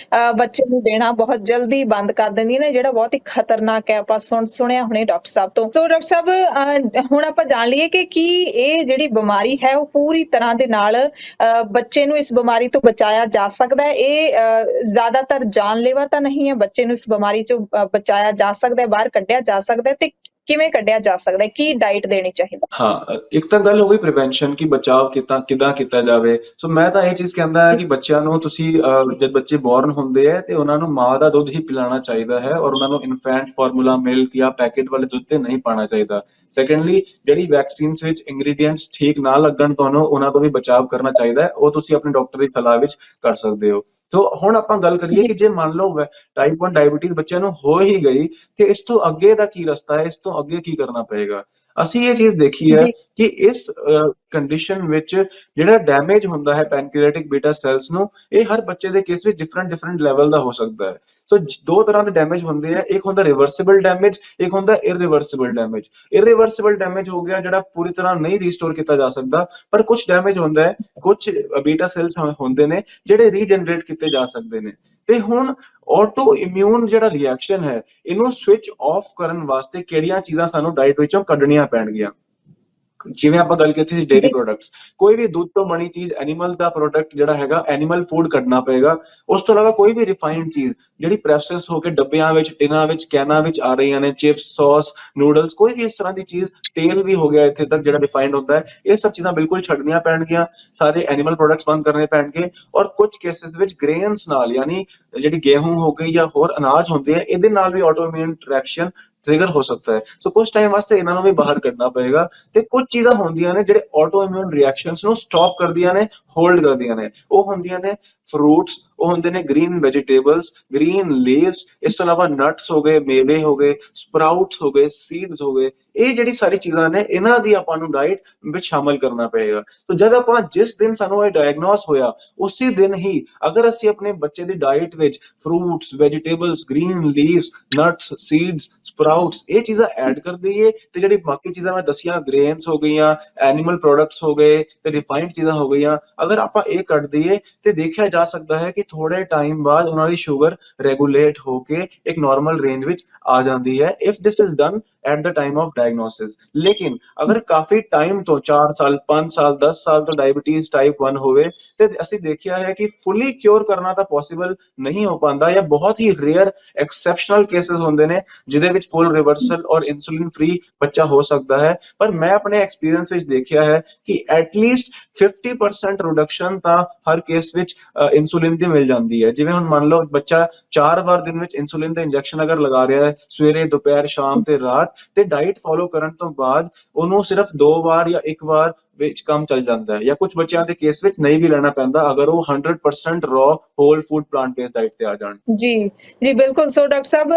ਬੱਚੇ ਨੂੰ ਦੇਣਾ ਬਹੁਤ ਜਲਦੀ ਬੰਦ ਕਰ ਦਿੰਦੀਆਂ ਨੇ, ਜਿਹੜਾ ਬਹੁਤ ਹੀ ਖਤਰਨਾਕ ਹੈ। ਆਪਾਂ ਸੁਣਿਆ ਹੁਣੇ ਡਾਕਟਰ ਸਾਹਿਬ ਤੋਂ। ਸੋ ਡਾਕਟਰ ਸਾਹਿਬ ਹੁਣ ਆਪਾਂ ਜਾਣ ਲਈਏ ਕਿ ਕੀ ਇਹ ਜਿਹੜੀ ਬਿਮਾਰੀ ਹੈ ਉਹ ਪੂਰੀ ਤਰ੍ਹਾਂ ਦੇ ਨਾਲ ਬੱਚੇ ਨੂੰ ਇਸ ਬਿਮਾਰੀ ਤੋਂ ਬਚਾਇਆ ਜਾ ਸਕਦਾ ਹੈ? ਇਹ ਜ਼ਿਆਦਾਤਰ ਜਾਨਲੇਵਾ ਤਾਂ ਨਹੀਂ ਹੈ, ਬੱਚੇ ਨੂੰ ਇਸ ਬਿਮਾਰੀ ਚੋਂ ਬਚਾਇਆ ਜਾ ਸਕਦਾ ਹੈ, ਬਾਹਰ ਕੱਢਿਆ ਜਾ ਸਕਦਾ ਹੈ, ਤੇ ਕਿਵੇਂ ਕੱਢਿਆ ਜਾ ਸਕਦਾ ਹੈ? ਕੀ ਡਾਈਟ ਦੇਣੀ ਚਾਹੀਦੀ? ਹਾਂ, ਇੱਕ ਤਾਂ ਗੱਲ ਹੋ ਗਈ ਪ੍ਰੀਵੈਂਸ਼ਨ ਕਿ ਬਚਾਅ ਕਿੱਦਾਂ ਕੀਤਾ ਜਾਵੇ। ਸੋ ਮੈਂ ਤਾਂ ਇਹ ਚੀਜ਼ ਕਹਿੰਦਾ ਹੈ ਕਿ ਬੱਚਿਆਂ ਨੂੰ ਤੁਸੀਂ ਜਦ ਬੱਚੇ ਬੋਰਨ ਹੁੰਦੇ ਹੈ ਤੇ ਉਹਨਾਂ ਨੂੰ ਮਾਂ ਦਾ ਦੁੱਧ ਹੀ ਪਿਲਾਉਣਾ ਚਾਹੀਦਾ ਹੈ ਔਰ ਉਹਨਾਂ ਨੂੰ ਇਨਫੈਂਟ ਫਾਰਮੂਲਾ ਮਿਲਕ ਜਾਂ ਪੈਕੇਟ ਵਾਲੇ ਦੁੱਧ ਤੇ ਨਹੀਂ ਪਾਉਣਾ ਚਾਹੀਦਾ। ਸੈਕੰਡਲੀ, ਜਿਹੜੀ ਵੈਕਸੀਨਸ ਵਿੱਚ ਇੰਗਰੀਡੀਐਂਟਸ ਠੀਕ ਨਾ ਲੱਗਣ ਤੁਹਾਨੂੰ, ਉਹਨਾਂ ਤੋਂ ਵੀ ਬਚਾਅ ਕਰਨਾ ਚਾਹੀਦਾ ਹੈ, ਉਹ ਤੁਸੀਂ ਆਪਣੇ ਡਾਕਟਰ ਦੀ ਸਲਾਹ ਵਿੱਚ ਕਰ ਸਕਦੇ ਹੋ। ਸੋ ਹੁਣ ਆਪਾਂ ਗੱਲ ਕਰੀਏ ਜੀ ਕਿ ਜੇ ਮੰਨ ਲਓ ਟਾਈਪ 1 ਡਾਇਬੀਟੀਜ਼ ਬੱਚਿਆਂ ਨੂੰ ਹੋ ਹੀ ਗਈ ਤੇ ਇਸ ਤੋਂ ਅੱਗੇ ਦਾ ਕੀ ਰਸਤਾ ਹੈ, ਇਸ ਤੋਂ ਅੱਗੇ ਕੀ ਕਰਨਾ ਪਏਗਾ। ਅਸੀਂ ਇਹ ਚੀਜ਼ ਦੇਖੀ ਹੈ ਜੀ ਕਿ ਇਸ ਕੰਡੀਸ਼ਨ ਵਿੱਚ ਜਿਹੜਾ ਡੈਮੇਜ ਹੁੰਦਾ ਹੈ ਪੈਨਕ੍ਰੀਆਟਿਕ ਬੀਟਾ ਸੈਲਸ ਨੂੰ, ਇਹ ਹਰ ਬੱਚੇ ਦੇ ਕੇਸ ਵਿੱਚ ਡਿਫਰੈਂਟ ਲੈਵਲ ਦਾ ਹੋ ਸਕਦਾ ਹੈ। ਸੋ ਦੋ ਤਰ੍ਹਾਂ ਦੇ ਡੈਮੇਜ ਹੁੰਦੇ ਆ, ਇੱਕ ਹੁੰਦਾ ਰਿਵਰਸੀਬਲ ਡੈਮੇਜ, ਇੱਕ ਹੁੰਦਾ ਇਰਰਿਵਰਸੀਬਲ ਡੈਮੇਜ। ਇਰਰਿਵਰਸੀਬਲ ਡੈਮੇਜ ਹੋ ਗਿਆ ਜਿਹੜਾ ਪੂਰੀ ਤਰ੍ਹਾਂ ਨਹੀਂ ਰੀਸਟੋਰ ਕੀਤਾ ਜਾ ਸਕਦਾ, ਪਰ ਕੁਝ ਡੈਮੇਜ ਹੁੰਦਾ ਹੈ, ਕੁਝ ਬੀਟਾ ਸੈਲਸ ਹੁੰਦੇ ਨੇ ਜਿਹੜੇ ਰੀਜਨਰੇਟ ਕੀਤੇ ਜਾ ਸਕਦੇ ਨੇ। ਤੇ ਹੁਣ ਆਟੋ ਇਮਿਊਨ ਜਿਹੜਾ ਰਿਐਕਸ਼ਨ ਹੈ, ਇਹਨੂੰ ਸਵਿਚ ਆਫ ਕਰਨ ਵਾਸਤੇ ਕਿਹੜੀਆਂ ਚੀਜ਼ਾਂ ਸਾਨੂੰ ਡਾਈਟ ਵਿੱਚੋਂ ਕੱਢਣੀਆਂ ਪੈਣਗੀਆਂ। ਜਿਵੇਂ ਆਪਾਂ ਗੱਲ ਕੀਤੀ ਸੀ ਡੇਅਰੀ ਪ੍ਰੋਡਕਟਸ, ਕੋਈ ਵੀ ਦੁੱਧ ਤੋਂ ਬਣੀ ਚੀਜ਼, ਐਨੀਮਲ ਦਾ ਪ੍ਰੋਡਕਟ ਜਿਹੜਾ ਹੈਗਾ, ਐਨੀਮਲ ਫੂਡ ਕੱਢਣਾ ਪਏਗਾ। ਉਸ ਤੋਂ ਇਲਾਵਾ ਕੋਈ ਵੀ ਰਿਫਾਈਨਡ ਚੀਜ਼ ਜਿਹੜੀ ਪ੍ਰੋਸੈਸ ਹੋ ਕੇ ਡੱਬਿਆਂ ਵਿੱਚ, ਟਿਨਾਂ ਵਿੱਚ, ਕੈਨਾਂ ਵਿੱਚ ਆ ਰਹੀਆਂ ਨੇ, ਚਿਪਸ, ਸੌਸ, ਨੂਡਲਸ, ਕੋਈ ਵੀ ਇਸ ਤਰ੍ਹਾਂ ਦੀ ਚੀਜ਼, ਤੇਲ ਵੀ ਹੋ ਗਿਆ ਇੱਥੇ ਤੱਕ ਜਿਹੜਾ ਰਿਫਾਈਨਡ ਹੁੰਦਾ ਹੈ, ਇਹ ਸਭ ਚੀਜ਼ਾਂ ਬਿਲਕੁਲ ਛੱਡਣੀਆਂ ਪੈਣਗੀਆਂ। ਸਾਰੇ ਐਨੀਮਲ ਪ੍ਰੋਡਕਟਸ ਬੰਦ ਕਰਨੇ ਪੈਣਗੇ ਔਰ ਕੁਝ ਕੇਸਿਸ ਵਿੱਚ ਗ੍ਰੇਨਸ ਨਾਲ, ਯਾਨੀ ਜਿਹੜੀ ਗੇਹੂੰ ਹੋ ਗਈ ਜਾਂ ਹੋਰ ਅਨਾਜ ਹੁੰਦੇ ਆ, ਇਹਦੇ ਨਾਲ ਵੀ ਆਟੋ ਇਮਿਊਨ ਰਿਐਕਸ਼ਨ ਟ੍ਰਿਗਰ ਹੋ ਸਕਦਾ ਹੈ। ਸੋ ਕੁਝ ਟਾਈਮ ਵਾਸਤੇ ਇਹਨਾਂ ਨੂੰ ਵੀ ਬਾਹਰ ਕੱਢਣਾ ਪਏਗਾ। ਤੇ ਕੁਝ ਚੀਜ਼ਾਂ ਹੁੰਦੀਆਂ ਨੇ ਜਿਹੜੇ ਆਟੋ ਇਮਿਊਨ ਰਿਐਕਸ਼ਨਸ ਨੂੰ ਸਟਾਪ ਕਰਦੀਆਂ ਨੇ, ਹੋਲਡ ਕਰਦੀਆਂ ਨੇ। ਉਹ ਹੁੰਦੀਆਂ ਨੇ ਫਰੂਟਸ, ਉਹ ਹੁੰਦੇ ਨੇ ਗ੍ਰੀਨ ਵੈਜੀਟੇਬਲਸ, ਗ੍ਰੀਨ ਲੀਵਸ, ਇਸ ਤੋਂ ਇਲਾਵਾ ਨਟਸ ਹੋ ਗਏ, ਮੇਵੇ ਹੋ ਗਏ, ਸਪਰਾਊਟਸ ਹੋ ਗਏ, ਸੀਡਸ ਹੋ ਗਏ। ਇਹ ਜਿਹੜੀ ਸਾਰੀ ਚੀਜ਼ਾਂ ਨੇ, ਇਹਨਾਂ ਦੀ ਆਪਾਂ ਨੂੰ ਡਾਈਟ ਵਿੱਚ ਸ਼ਾਮਲ ਕਰਨਾ ਪਏਗਾ। तो जद ਆਪਾਂ ਜਿਸ ਦਿਨ ਸਾਨੂੰ ਇਹ ਡਾਇਗਨੋਸ ਹੋਇਆ ਉਸੇ ਦਿਨ ਹੀ ਅਗਰ ਅਸੀਂ ਆਪਣੇ ਬੱਚੇ ਦੀ ਡਾਈਟ ਵਿੱਚ fruits, vegetables, green leaves, nuts, seeds, sprouts ਇਹ ਚੀਜ਼ਾਂ ਐਡ ਕਰ ਦਈਏ ਤੇ ਜਿਹੜੀ ਬਾਕੀ ਚੀਜ਼ਾਂ ਮੈਂ ਦਸੀਆਂ, ਗ੍ਰੇਨਸ ਹੋ ਗਈਆਂ, ਐਨੀਮਲ ਪ੍ਰੋਡਕਟਸ ਹੋ ਗਏ ਤੇ ਰਿਫਾਈਨਡ ਚੀਜ਼ਾਂ ਹੋ ਗਈਆਂ, ਅਗਰ ਆਪਾਂ ਇਹ ਕੱਢ ਦਈਏ ਤੇ ਦੇਖਿਆ ਜਾ ਸਕਦਾ ਹੈ ਕਿ ਥੋੜੇ ਟਾਈਮ ਬਾਅਦ ਉਹਨਾਂ ਦੀ ਸ਼ੂਗਰ ਰੈਗੂਲੇਟ ਹੋ ਕੇ ਇੱਕ ਨਾਰਮਲ ਰੇਂਜ ਵਿੱਚ ਆ ਜਾਂਦੀ ਹੈ, if this is done at the time of diagnosis. ਲੇਕਿਨ ਅਗਰ ਕਾਫੀ ਟਾਈਮ ਤੋਂ 4 ਸਾਲ, 5 ਸਾਲ, 10 ਸਾਲ ਤੋਂ ਡਾਇਬੀਟੀਜ਼ ਟਾਈਪ 1 ਹੋਵੇ ਤੇ ਅਸੀਂ ਦੇਖਿਆ ਹੈ ਕਿ ਫੁੱਲੀ ਕਿਉਰ ਕਰਨਾ ਤਾਂ ਪੋਸੀਬਲ ਨਹੀਂ ਹੋ ਪਾਉਂਦਾ, ਜਾਂ ਬਹੁਤ ਹੀ ਰੇਅਰ ਐਕਸੈਪਸ਼ਨਲ ਕੇसेस ਹੁੰਦੇ ਨੇ ਜਿਹਦੇ ਵਿੱਚ ਫੁੱਲ ਰਿਵਰਸਲ ਔਰ ਇਨਸੂਲਿਨ ਫ੍ਰੀ ਬੱਚਾ ਹੋ ਸਕਦਾ ਹੈ। ਪਰ ਮੈਂ ਆਪਣੇ ਐਕਸਪੀਰੀਅੰਸ ਵਿੱਚ ਦੇਖਿਆ ਹੈ ਕਿ ਐਟਲੀਸਟ 50% ਰਿਡਕਸ਼ਨ ਤਾਂ ਹਰ ਕੇਸ ਵਿੱਚ ਇਨਸੂਲਿਨ ਦੀ ਮਿਲ ਜਾਂਦੀ ਹੈ। ਜਿਵੇਂ ਹੁਣ ਮੰਨ ਲਓ ਬੱਚਾ 4 ਵਾਰ ਦਿਨ ਵਿੱਚ ਇਨਸੂਲਿਨ ਦਾ ਇੰਜੈਕਸ਼ਨ ਅਗਰ ਲਗਾ ਰਿਹਾ ਹੈ, ਸਵੇਰੇ, ਦੁਪਹਿਰ, ਸ਼ਾਮ ਤੇ ਰਾਤ, ਤੇ ਡਾਈਟ ਫੋਲੋ ਕਰਨ ਤੋਂ ਬਾਅਦ ਉਹਨੂੰ ਸਿਰਫ 2 ਵਾਰ ਜਾਂ 1 ਵਾਰ ਵਿੱਚ ਕੰਮ ਚੱਲ ਜਾਂਦਾ ਹੈ, ਜਾਂ ਕੁਝ ਬੱਚਿਆਂ ਦੇ ਕੇਸ ਵਿੱਚ ਨਹੀਂ ਵੀ ਲੈਣਾ ਪੈਂਦਾ ਅਗਰ ਉਹ 100% raw whole food plant based diet ਤੇ ਆ ਜਾਣ। ਜੀ ਜੀ ਬਿਲਕੁਲ। ਸੋ ਡਾਕਟਰ ਸਾਹਿਬ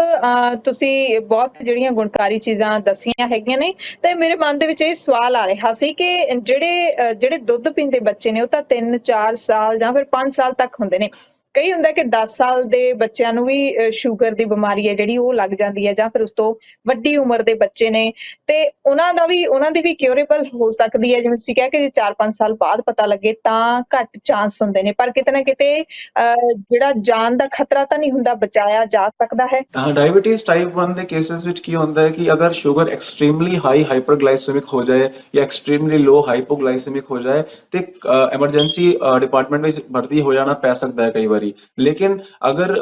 ਤੁਸੀਂ ਬਹੁਤ ਜਿਹੜੀਆਂ ਗੁਣਕਾਰੀ ਚੀਜ਼ਾਂ ਦੱਸੀਆਂ ਹੈਗੀਆਂ ਨੇ, ਤੇ ਮੇਰੇ ਮਨ ਦੇ ਵਿੱਚ ਇਹ ਸਵਾਲ ਆ ਰਿਹਾ ਸੀ ਕਿ ਜਿਹੜੇ ਦੁੱਧ ਪੀਂਦੇ ਬੱਚੇ ਨੇ ਉਹ ਤਾਂ 3-4 ਸਾਲ ਜਾਂ ਫਿਰ 5 ਸਾਲ ਤੱਕ ਹੁੰਦੇ ਨੇ, ਕਈ ਹੁੰਦਾ ਕਿ 10 ਸਾਲ ਦੇ ਬੱਚਿਆਂ ਨੂੰ ਵੀ ਸ਼ੂਗਰ ਦੀ ਬਿਮਾਰੀ ਹੈ ਜਿਹੜੀ ਉਹ ਲੱਗ ਜਾਂਦੀ ਹੈ, ਜਾਂ ਫਿਰ ਉਸ ਤੋਂ ਵੱਡੀ ਉਮਰ ਦੇ ਬੱਚੇ ਨੇ ਤੇ ਉਹਨਾਂ ਦੀ ਵੀ ਕਿਉਰੇਬਲ ਹੋ ਸਕਦੀ ਹੈ। ਜਿਵੇਂ ਤੁਸੀਂ ਕਿਹਾ ਕਿ ਜੇ 4-5 ਸਾਲ ਬਾਅਦ ਪਤਾ ਲੱਗੇ ਤਾਂ ਘੱਟ ਚਾਂਸ ਹੁੰਦੇ ਨੇ, ਪਰ ਕਿਤੇ ਨਾ ਕਿਤੇ ਜਿਹੜਾ ਜਾਨ ਦਾ ਖਤਰਾ ਤਾਂ ਨਹੀਂ ਹੁੰਦਾ, ਬਚਾਇਆ ਜਾ ਸਕਦਾ ਹੈ। हाँ, डायबिटीज टाइप 1 ਦੇ ਕੇਸਿਸ ਵਿੱਚ ਕੀ ਹੁੰਦਾ ਹੈ ਕਿ ਅਗਰ ਸ਼ੂਗਰ ਐਕਸਟ੍ਰੀਮਲੀ ਹਾਈ ਹਾਈਪਰਗਲਾਈਸੈਮਿਕ ਹੋ ਜਾਏ ਜਾਂ ਐਕਸਟ੍ਰੀਮਲੀ ਲੋ ਹਾਈਪੋਗਲਾਈਸੈਮਿਕ ਹੋ ਜਾਏ ਤੇ ਐਮਰਜੈਂਸੀ ਡਿਪਾਰਟਮੈਂਟ ਵਿੱਚ ਭਰਤੀ ਹੋ ਜਾਣਾ ਪੈ ਸਕਦਾ ਹੈ ਕਈ ਵਾਰੀ। ਲੇਕਿਨ ਅਗਰ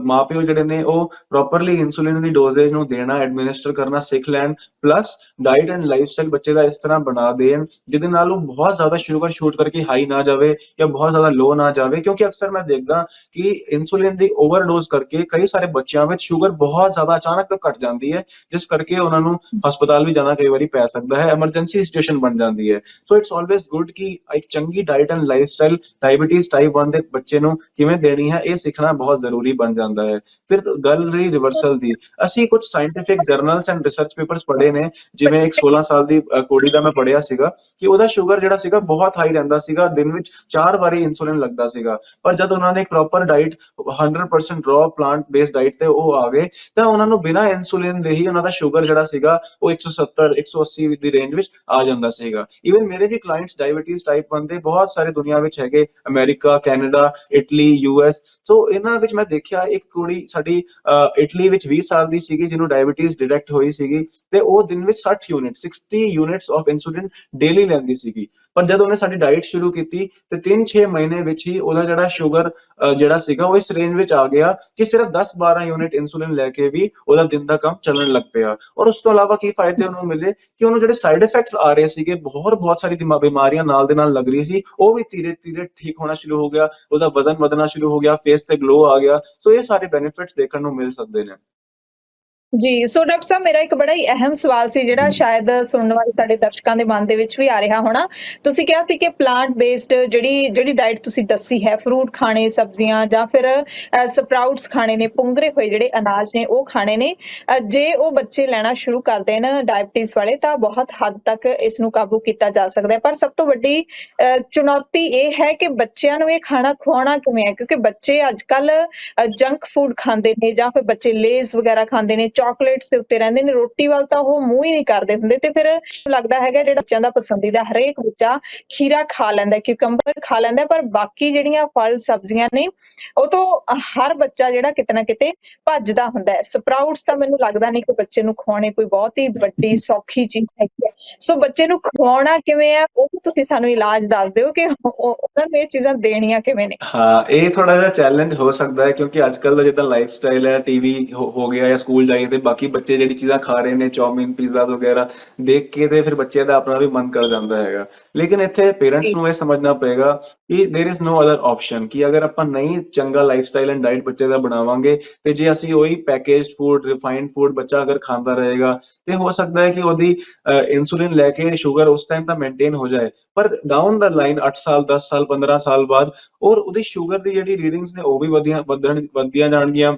ਮਾਪਿਓ ਜਿਹੜੇ ਨੇ ਉਹ ਪ੍ਰੋਪਰਲੀ ਇਨਸੂਲਿਨ ਦੀ ਡੋਜ਼ੇਜ ਨੂੰ ਦੇਣਾ ਐਡਮਿਨਿਸਟਰ ਕਰਨਾ ਸਿੱਖ ਲੈਣ, ਪਲੱਸ ਡਾਈਟ ਐਂਡ ਲਾਈਫਸਟਾਈਲ ਬੱਚੇ ਦਾ ਇਸ ਤਰ੍ਹਾਂ ਬਣਾ ਦੇਣ ਜਿਹਦੇ ਨਾਲ ਉਹ ਬਹੁਤ ਜ਼ਿਆਦਾ ਸ਼ੂਗਰ ਸ਼ੂਟ ਕਰਕੇ ਹਾਈ ਨਾ ਜਾਵੇ ਜਾਂ ਬਹੁਤ ਜ਼ਿਆਦਾ ਲੋ ਨਾ ਜਾਵੇ, ਕਿਉਂਕਿ ਅਕਸਰ ਮੈਂ ਦੇਖਦਾ ਕਿ ਇਨਸੂਲਿਨ ਦੀ ਓਵਰਡੋਜ਼ ਕਰਕੇ ਕਈ ਸਾਰੇ ਬੱਚਿਆਂ ਵਿੱਚ ਸ਼ੂਗਰ ਬਹੁਤ ਜ਼ਿਆਦਾ ਅਚਾਨਕ ਘਟ ਜਾਂਦੀ ਹੈ, ਜਿਸ ਕਰਕੇ ਉਹਨਾਂ ਨੂੰ ਹਸਪਤਾਲ ਵੀ ਜਾਣਾ ਕਈ ਵਾਰੀ ਪੈ ਸਕਦਾ ਹੈ, ਐਮਰਜੈਂਸੀ ਸਿਚੁਏਸ਼ਨ ਬਣ ਜਾਂਦੀ ਹੈ। ਸੋ ਇਟਸ ਆਲਵੇਜ਼ ਗੁੱਡ ਕਿ ਇੱਕ ਚੰਗੀ diet and lifestyle diabetes type 1 ਦੇ ਬੱਚੇ ਨੂੰ ਕਿਵੇਂ ਦੇਣੀ ਹੈ ਇਹ ਸਿੱਖਣਾ ਬਹੁਤ ਜ਼ਰੂਰੀ ਬਣ ਜਾਂਦਾ ਹੈ। ਫਿਰ ਗੱਲ ਰਹੀ ਰਿਵਰਸਲ ਦੀ, ਅਸੀਂ ਕੁਝ scientific journals and research papers ਪੜ੍ਹੇ ਨੇ, ਜਿਵੇਂ ਇੱਕ 16 ਸਾਲ ਦੀ ਕੁੜੀ ਦਾ ਮੈਂ ਪੜ੍ਹਿਆ ਸੀਗਾ ਕਿ ਉਹਦਾ ਸ਼ੂਗਰ ਜਿਹੜਾ ਸੀਗਾ ਬਹੁਤ ਹਾਈ ਰਹਿੰਦਾ ਸੀਗਾ, ਦਿਨ ਵਿੱਚ 4 ਵਾਰੀ ਇਨਸੂਲਿਨ ਲੱਗਦਾ ਸੀਗਾ, ਪਰ ਜਦ ਉਹਨਾਂ ਨੇ ਇੱਕ proper diet 100% raw plant based diet ਤੇ ਉਹ ਆ ਗਏ ਤਾਂ ਉਹਨਾਂ ਨੂੰ ਬਿਨਾਂ ਇਨਸੂਲਿਨ ਦੇ ਹੀ ਉਹਨਾਂ ਦਾ ਸ਼ੂਗਰ ਜਿਹੜਾ ਸੀਗਾ ਉਹ 170 180 ਦੀ ਰੇਂਜ ਵਿੱਚ ਆ ਜਾਂਦਾ ਸੀਗਾ। ਈਵਨ ਮੇਰੇ ਵੀ ਕਲਾਇੰਟਸ ਡਾਇਬੀਟੀਜ਼ ਟਾਈਪ 1 ਦੇ ਬਹੁਤ ਸਾਰੇ ਦੁਨੀਆ ਵਿੱਚ ਹੈਗੇ, ਅਮਰੀਕਾ, ਕੈਨੇਡਾ, ਇਟਲੀ, ਯੂਐਸ। ਸੋ ਇਹਨਾਂ ਵਿੱਚ ਮੈਂ ਦੇਖਿਆ ਇੱਕ ਕੁੜੀ ਸਾਡੀ ਇਟਲੀ ਵਿੱਚ 20 ਸਾਲ ਦੀ ਸੀਗੀ ਜਿਹਨੂੰ ਡਾਇਬੀਟੀਜ਼ ਡਿਟੈਕਟ ਹੋਈ ਸੀਗੀ ਤੇ ਉਹ ਦਿਨ ਵਿੱਚ 60 ਯੂਨਿਟਸ ਆਫ ਇਨਸੂਲਿਨ ਡੇਲੀ ਲੈਂਦੀ ਸੀਗੀ, ਪਰ ਜਦ ਉਹਨੇ ਸਾਡੀ ਡਾਈਟ ਸ਼ੁਰੂ ਕੀਤੀ ਤੇ 3-6 ਮਹੀਨੇ ਵਿੱਚ ਹੀ ਉਹਦਾ ਜਿਹੜਾ ਸ਼ੂਗਰ ਜਿਹੜਾ ਸੀਗਾ ਉਹ ਇਸ ਰੇਂਜ ਵਿੱਚ ਆ ਗਿਆ ਕਿ ਸਿਰਫ 10-12 ਯੂਨਿਟ ਇਨਸੂਲਿਨ ਲੈ ਕੇ ਵੀ ਉਹਦਾ ਦਿਨ ਦਾ ਕੰਮ ਚੱਲਣ ਲੱਗ ਪਿਆ। ਔਰ ਉਸ ਤੋਂ ਇਲਾਵਾ ਕੀ ਫਾਇਦੇ ਉਹਨੂੰ ਮਿਲੇ ਕਿ ਉਹਨੂੰ ਜਿਹੜੇ ਸਾਈਡ ਇਫੈਕਟਸ ਆ ਰਹੇ ਸੀਗੇ, ਬਹੁਤ ਸਾਰੀ ਬਿਮਾਰੀਆਂ ਨਾਲ ਦੇ ਨਾਲ ਲੱਗ ਰਹੀ ਸੀ, ਉਹ ਵੀ ਧੀਰੇ ਧੀਰੇ ਠੀਕ ਹੋਣਾ ਸ਼ੁਰੂ ਹੋ ਗਿਆ, ਉਹਦਾ ਵਜ਼ਨ ਵਧਣਾ ਸ਼ੁਰੂ ਹੋ ਗਿਆ, ਫੇਸ ਤੇ ਗਲੋ ਆ ਗਿਆ। ਸੋ ਇਹ ਸਾਰੇ ਬੈਨੀਫਿਟਸ ਦੇਖਣ ਨੂੰ ਮਿਲ ਸਕਦੇ ਨੇ। ਜੀ, ਸੋ ਡਾਕਟਰ ਸਾਹਿਬ ਮੇਰਾ ਇੱਕ ਬੜਾ ਹੀ ਅਹਿਮ ਸਵਾਲ ਸੀ ਜਿਹੜਾ ਸ਼ਾਇਦ ਸੁਣਨ ਵਾਲੇ ਸਾਡੇ ਦਰਸ਼ਕਾਂ ਦੇ ਮਨ ਦੇ ਵਿੱਚ ਵੀ ਆ ਰਿਹਾ ਹੋਣਾ। ਤੁਸੀਂ ਕਿਹਾ ਸੀ ਕਿ ਪਲਾਂਟ ਬੇਸਡ ਜਿਹੜੀ ਡਾਈਟ ਤੁਸੀਂ ਦੱਸੀ ਹੈ, ਫਰੂਟ ਖਾਣੇ, ਸਬਜ਼ੀਆਂ ਜਾਂ ਫਿਰ ਸਪਰਾਊਟਸ ਖਾਣੇ ਨੇ, ਪੁੰਗਰੇ ਹੋਏ ਜਿਹੜੇ ਅਨਾਜ ਨੇ ਉਹ ਖਾਣੇ ਨੇ। ਜੇ ਉਹ ਬੱਚੇ ਲੈਣਾ ਸ਼ੁਰੂ ਕਰ ਦੇਣ ਡਾਇਬਟੀਜ਼ ਵਾਲੇ ਤਾਂ ਬਹੁਤ ਹੱਦ ਤੱਕ ਇਸ ਨੂੰ ਕਾਬੂ ਕੀਤਾ ਜਾ ਸਕਦਾ ਹੈ। ਪਰ ਸਭ ਤੋਂ ਵੱਡੀ ਚੁਣੌਤੀ ਇਹ ਹੈ ਕਿ ਬੱਚਿਆਂ ਨੂੰ ਇਹ ਖਾਣਾ ਖਵਾਉਣਾ ਕਿਵੇਂ ਹੈ, ਕਿਉਂਕਿ ਬੱਚੇ ਅੱਜ ਕੱਲ੍ਹ ਜੰਕ ਫੂਡ ਖਾਂਦੇ ਨੇ ਜਾਂ ਫਿਰ ਬੱਚੇ ਲੇਜ਼ ਵਗੈਰਾ ਖਾਂਦੇ ਨੇ, ਚਾਕਲੇਟਸ ਦੇ ਉੱਤੇ ਰਹਿੰਦੇ ਨੇ, ਰੋਟੀ ਵੱਲ ਤਾਂ ਉਹ ਮੂੰਹ ਹੀ ਨਹੀਂ ਕਰਦੇ ਹੁੰਦੇ। ਤੇ ਫਿਰ ਲੱਗਦਾ ਹੈਗਾ ਜਿਹੜਾ ਬੱਚਿਆਂ ਦਾ ਪਸੰਦੀਦਾ ਹਰੇਕ ਬੱਚਾ ਖੀਰਾ ਖਾ ਲੈਂਦਾ, ਕਿਊਕੰਬਰ ਖਾ ਲੈਂਦਾ, ਪਰ ਬਾਕੀ ਜਿਹੜੀਆਂ ਫਲ ਸਬਜ਼ੀਆਂ ਨੇ ਉਹ ਤੋਂ ਹਰ ਬੱਚਾ ਜਿਹੜਾ ਕਿਤੇ ਨਾ ਕਿਤੇ ਭੱਜਦਾ ਹੁੰਦਾ ਹੈ। ਸਪਰਾਊਟਸ ਤਾਂ ਮੈਨੂੰ ਲੱਗਦਾ ਨਹੀਂ ਕਿ ਬੱਚੇ ਨੂੰ ਖਵਾਉਣੇ ਕੋਈ ਬਹੁਤ ਹੀ ਵੱਡੀ ਸੌਖੀ ਚੀਜ਼ ਹੈਗੀ ਹੈ। ਸੋ ਬੱਚੇ ਨੂੰ ਖਵਾਉਣਾ ਕਿਵੇਂ ਹੈ ਉਹ ਤੁਸੀਂ ਸਾਨੂੰ ਇਲਾਜ ਦੱਸ ਦਿਓ ਕਿ ਉਹਨਾਂ ਨੂੰ ਇਹ ਚੀਜ਼ਾਂ ਦੇਣੀਆਂ ਕਿਵੇਂ ਨੇ। ਹਾਂ, ਇਹ ਥੋੜਾ ਜਿਹਾ ਚੈਲੰਜ ਹੋ ਸਕਦਾ ਹੈ ਕਿਉਂਕਿ ਅੱਜ ਕੱਲ ਦਾ ਜਿੱਦਾਂ ਲਾਈਫ ਸਟਾਈਲ ਹੈ, ਟੀਵੀ ਹੋ ਗਿਆ ਜਾਂ ਸਕੂਲ ਜਾਈਏ ਤੇ ਬਾਕੀ ਬੱਚੇ ਜਿਹੜੀ ਚੀਜ਼ਾਂ ਖਾ ਰਹੇ ਨੇ, ਚੌਮਿਨ, ਪੀਜ਼ਾ ਵਗੈਰਾ ਦੇਖ ਕੇ ਤੇ ਫਿਰ ਬੱਚੇ ਦਾ ਆਪਣਾ ਵੀ ਮਨ ਕਰ ਜਾਂਦਾ ਹੈਗਾ। ਲੇਕਿਨ ਇੱਥੇ ਪੇਰੈਂਟਸ ਨੂੰ ਇਹ ਸਮਝਣਾ ਪਏਗਾ ਕਿ there is no other option, ਕਿ ਅਗਰ ਆਪਾਂ ਨਹੀਂ ਚੰਗਾ ਲਾਈਫ ਸਟਾਈਲ ਐਂਡ ਡਾਈਟ ਬੱਚੇ ਦਾ ਬਣਾਵਾਂਗੇ ਤੇ ਜੇ ਅਸੀਂ ਉਹੀ ਪੈਕੇਜਡ ਫੂਡ, ਰਿਫਾਈਨਡ ਫੂਡ ਬੱਚਾ ਅਗਰ ਖਾਂਦਾ ਰਹੇਗਾ ਤੇ ਹੋ ਸਕਦਾ ਹੈ ਕਿ ਉਹਦੀ ਇਨਸੂਲਿਨ ਲੈ ਕੇ ਸ਼ੂਗਰ ਉਸ ਟਾਈਮ ਤਾਂ ਮੇਨਟੇਨ ਹੋ ਜਾਏ, ਪਰ ਡਾਊਨ ਦਾ ਲਾਈਨ 8 ਸਾਲ, 10 ਸਾਲ, 15 ਸਾਲ ਬਾਅਦ ਔਰ ਉਹਦੀ ਸ਼ੂਗਰ ਦੀ ਜਿਹੜੀ ਰੀਡਿੰਗਸ ਨੇ ਉਹ ਵੀ ਵਧਦੀਆਂ ਜਾਣਗੀਆਂ,